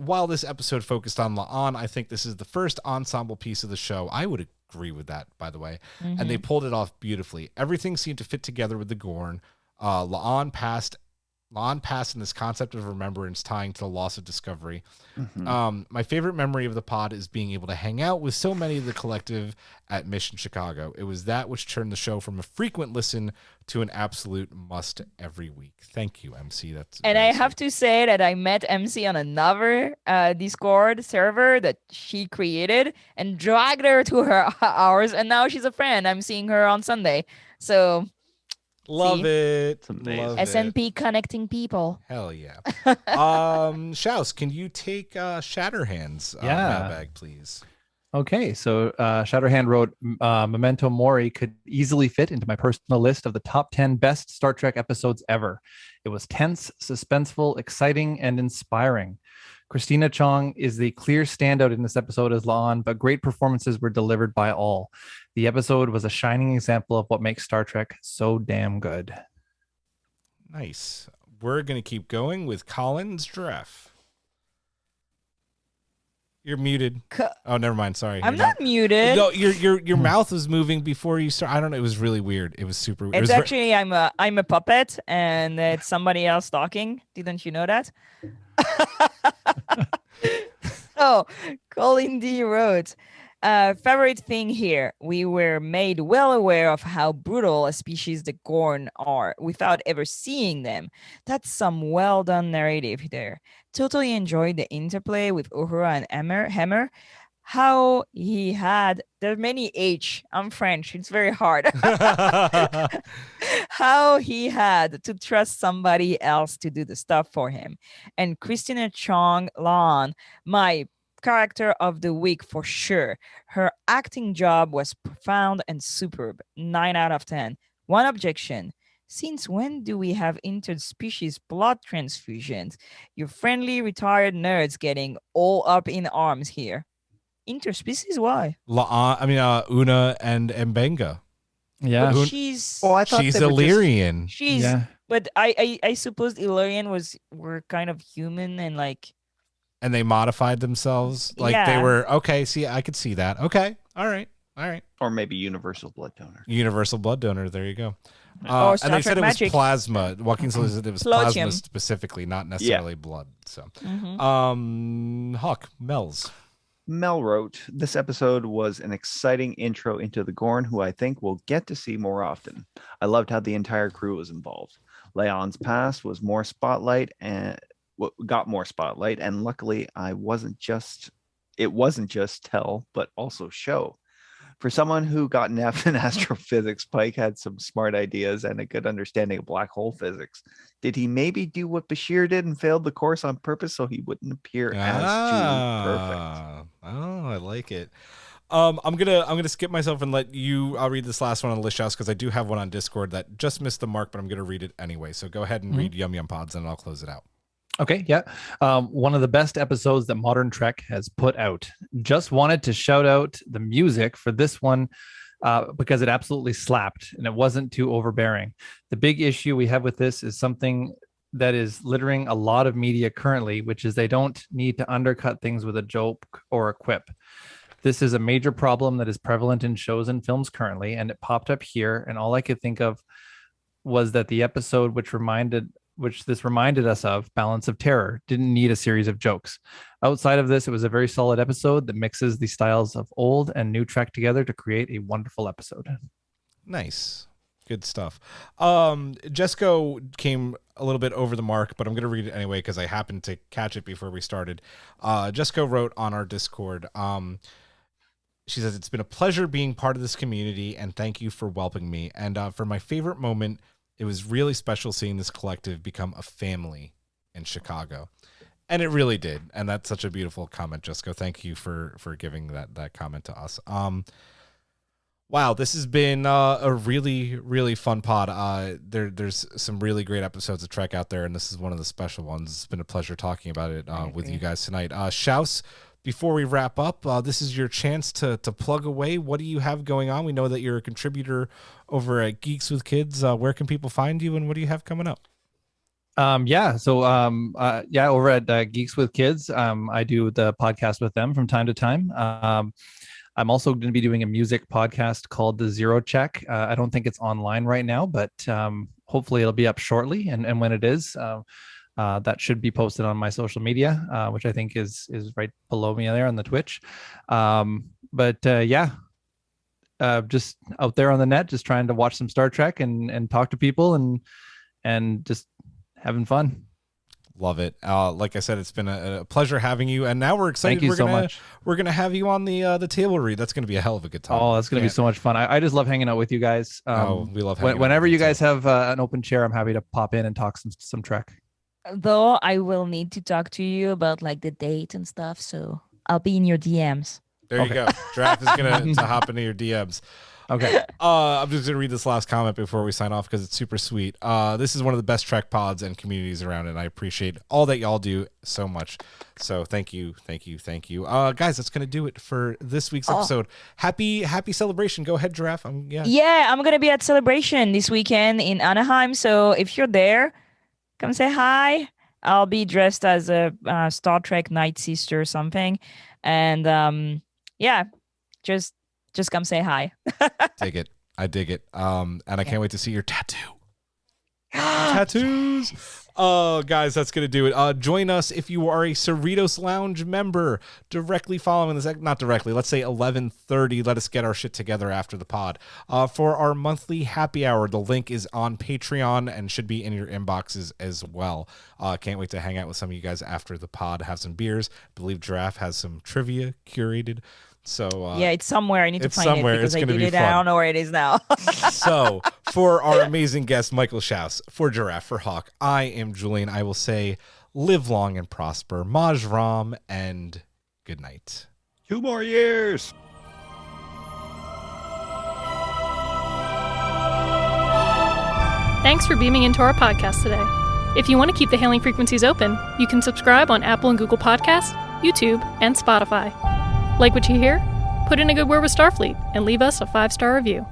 while this episode focused on La'an, I think this is the first ensemble piece of the show. I would agree with that, by the way. And they pulled it off beautifully. Everything seemed to fit together with the Gorn. La'an passed in this concept of remembrance tying to the loss of discovery. My favorite memory of the pod is being able to hang out with so many of the collective at Mission Chicago. It was that which turned the show from a frequent listen to an absolute must every week. Thank you, MC. And I have to say that I met MC on another Discord server that she created and dragged her to her ours, and now she's a friend. I'm seeing her on Sunday. So love see? it. It's amazing. Love it. SMP connecting people. Hell yeah. Schaus, can you take Shatterhand's mailbag, please? Okay, so Shatterhand wrote, Memento Mori could easily fit into my personal list of the top 10 best Star Trek episodes ever. It was tense, suspenseful, exciting, and inspiring. Christina Chong is the clear standout in this episode as La'an, but great performances were delivered by all. The episode was a shining example of what makes Star Trek so damn good. Nice. We're going to keep going with Colin's Dreff. You're muted. Oh, never mind. Sorry. I'm not muted. No, your mouth was moving before you start. I don't know. It was really weird. It was super weird. It's actually I'm a puppet and it's somebody else talking. Didn't you know that? So Colin D wrote, favorite thing here, we were made well aware of how brutal a species the Gorn are without ever seeing them. That's some well done narrative there. Totally enjoyed the interplay with Uhura and Hammer. How he had, there are many H. I'm French. It's very hard. How he had to trust somebody else to do the stuff for him. And Christina Chong Lan, my character of the week for sure. Her acting job was profound and superb. 9 out of 10. One objection. Since when do we have interspecies blood transfusions? You friendly retired nerds getting all up in arms here. Interspecies? Why? Una and Mbenga. Yeah. But she's I thought She's they were just- Illyrian. she's Yeah. but I suppose Illyrian were kind of human and like And they modified themselves. Like they Yeah. were, okay, see, I could see that. Okay. All right. Or maybe universal blood donor. Universal blood donor. There you go. Or Star and they Trek said it magic. was plasma. Joaquin said it was plasma Plutium. specifically, not necessarily blood. So, mhm. Hawk, Mel's. Mel wrote, this episode was an exciting intro into the Gorn, who I think we'll get to see more often. I loved how the entire crew was involved. Leon's past was more spotlight and got more spotlight, and luckily it wasn't just tell, but also show. For someone who got an F in astrophysics, Pike had some smart ideas and a good understanding of black hole physics. Did he maybe do what Bashir did and failed the course on purpose so he wouldn't appear as too perfect? Oh, I like it. I'm gonna skip myself and let you. I'll read this last one on the list, because I do have one on Discord that just missed the mark, but I'm gonna read it anyway. So go ahead and read Yum Yum Pods, and I'll close it out. Okay, yeah. One of the best episodes that Modern Trek has put out. Just wanted to shout out the music for this one because it absolutely slapped and it wasn't too overbearing. The big issue we have with this is something that is littering a lot of media currently, which is they don't need to undercut things with a joke or a quip. This is a major problem that is prevalent in shows and films currently, and it popped up here, and all I could think of was that the episode which this reminded us of, Balance of Terror, didn't need a series of jokes. Outside of this, it was a very solid episode that mixes the styles of old and new Trek together to create a wonderful episode. Nice. Good stuff. Jesco came a little bit over the mark, but I'm going to read it anyway because I happened to catch it before we started. Jesco wrote on our Discord, she says, "It's been a pleasure being part of this community, and thank you for welcoming me. And for my favorite moment, it was really special seeing this collective become a family in Chicago." And it really did. And that's such a beautiful comment, Jesco. Thank you for giving that comment to us. Wow, this has been a really, really fun pod. There's some really great episodes of Trek out there, and this is one of the special ones. It's been a pleasure talking about it with you guys tonight. Schaus, before we wrap up, this is your chance to plug away. What do you have going on? We know that you're a contributor over at Geeks with Kids. Where can people find you, and what do you have coming up? Over at Geeks with Kids, I do the podcast with them from time to time. I'm also going to be doing a music podcast called The Zero Check. I don't think it's online right now, but hopefully it'll be up shortly. And when it is, that should be posted on my social media, which I think is right below me there on the Twitch. Just out there on the net, just trying to watch some Star Trek and talk to people and just having fun. Love it. Like I said, it's been a pleasure having you, and now we're excited. Thank you so much. We're gonna have you on the table read. That's gonna be a hell of a good time. Oh, that's gonna be so much fun. I just love hanging out with you guys. We love hanging whenever out you guys have an open chair, I'm happy to pop in and talk some Trek. Though I will need to talk to you about like the date and stuff, so I'll be in your DMs. There you go. Giraffe is gonna to hop into your DMs. Okay. I'm just gonna read this last comment before we sign off because it's super sweet. This is one of the best Trek pods and communities around, and I appreciate all that y'all do so much. So thank you. Guys, that's gonna do it for this week's episode. Happy celebration. Go ahead, Giraffe. I'm gonna be at Celebration this weekend in Anaheim. So if you're there, come say hi. I'll be dressed as a Star Trek Night Sister or something, and just come say hi. Dig it. I dig it. And I can't wait to see your tattoo. Tattoos. Oh, guys, that's going to do it. Join us if you are a Cerritos Lounge member directly following this. Not directly. Let's say 11:30. Let us get our shit together after the pod. For our monthly happy hour, the link is on Patreon and should be in your inboxes as well. Can't wait to hang out with some of you guys after the pod, have some beers. I believe Giraffe has some trivia curated. So it's somewhere. I need to find somewhere. it because it's I did be it. Fun. I don't know where it is now. So for our amazing guest, Michael Schaus, for Giraffe, for Hawk, I am Julian. I will say live long and prosper, Maj Ram, and good night. 2 more years. Thanks for beaming into our podcast today. If you want to keep the hailing frequencies open, you can subscribe on Apple and Google Podcasts, YouTube, and Spotify. Like what you hear? Put in a good word with Starfleet and leave us a 5-star review.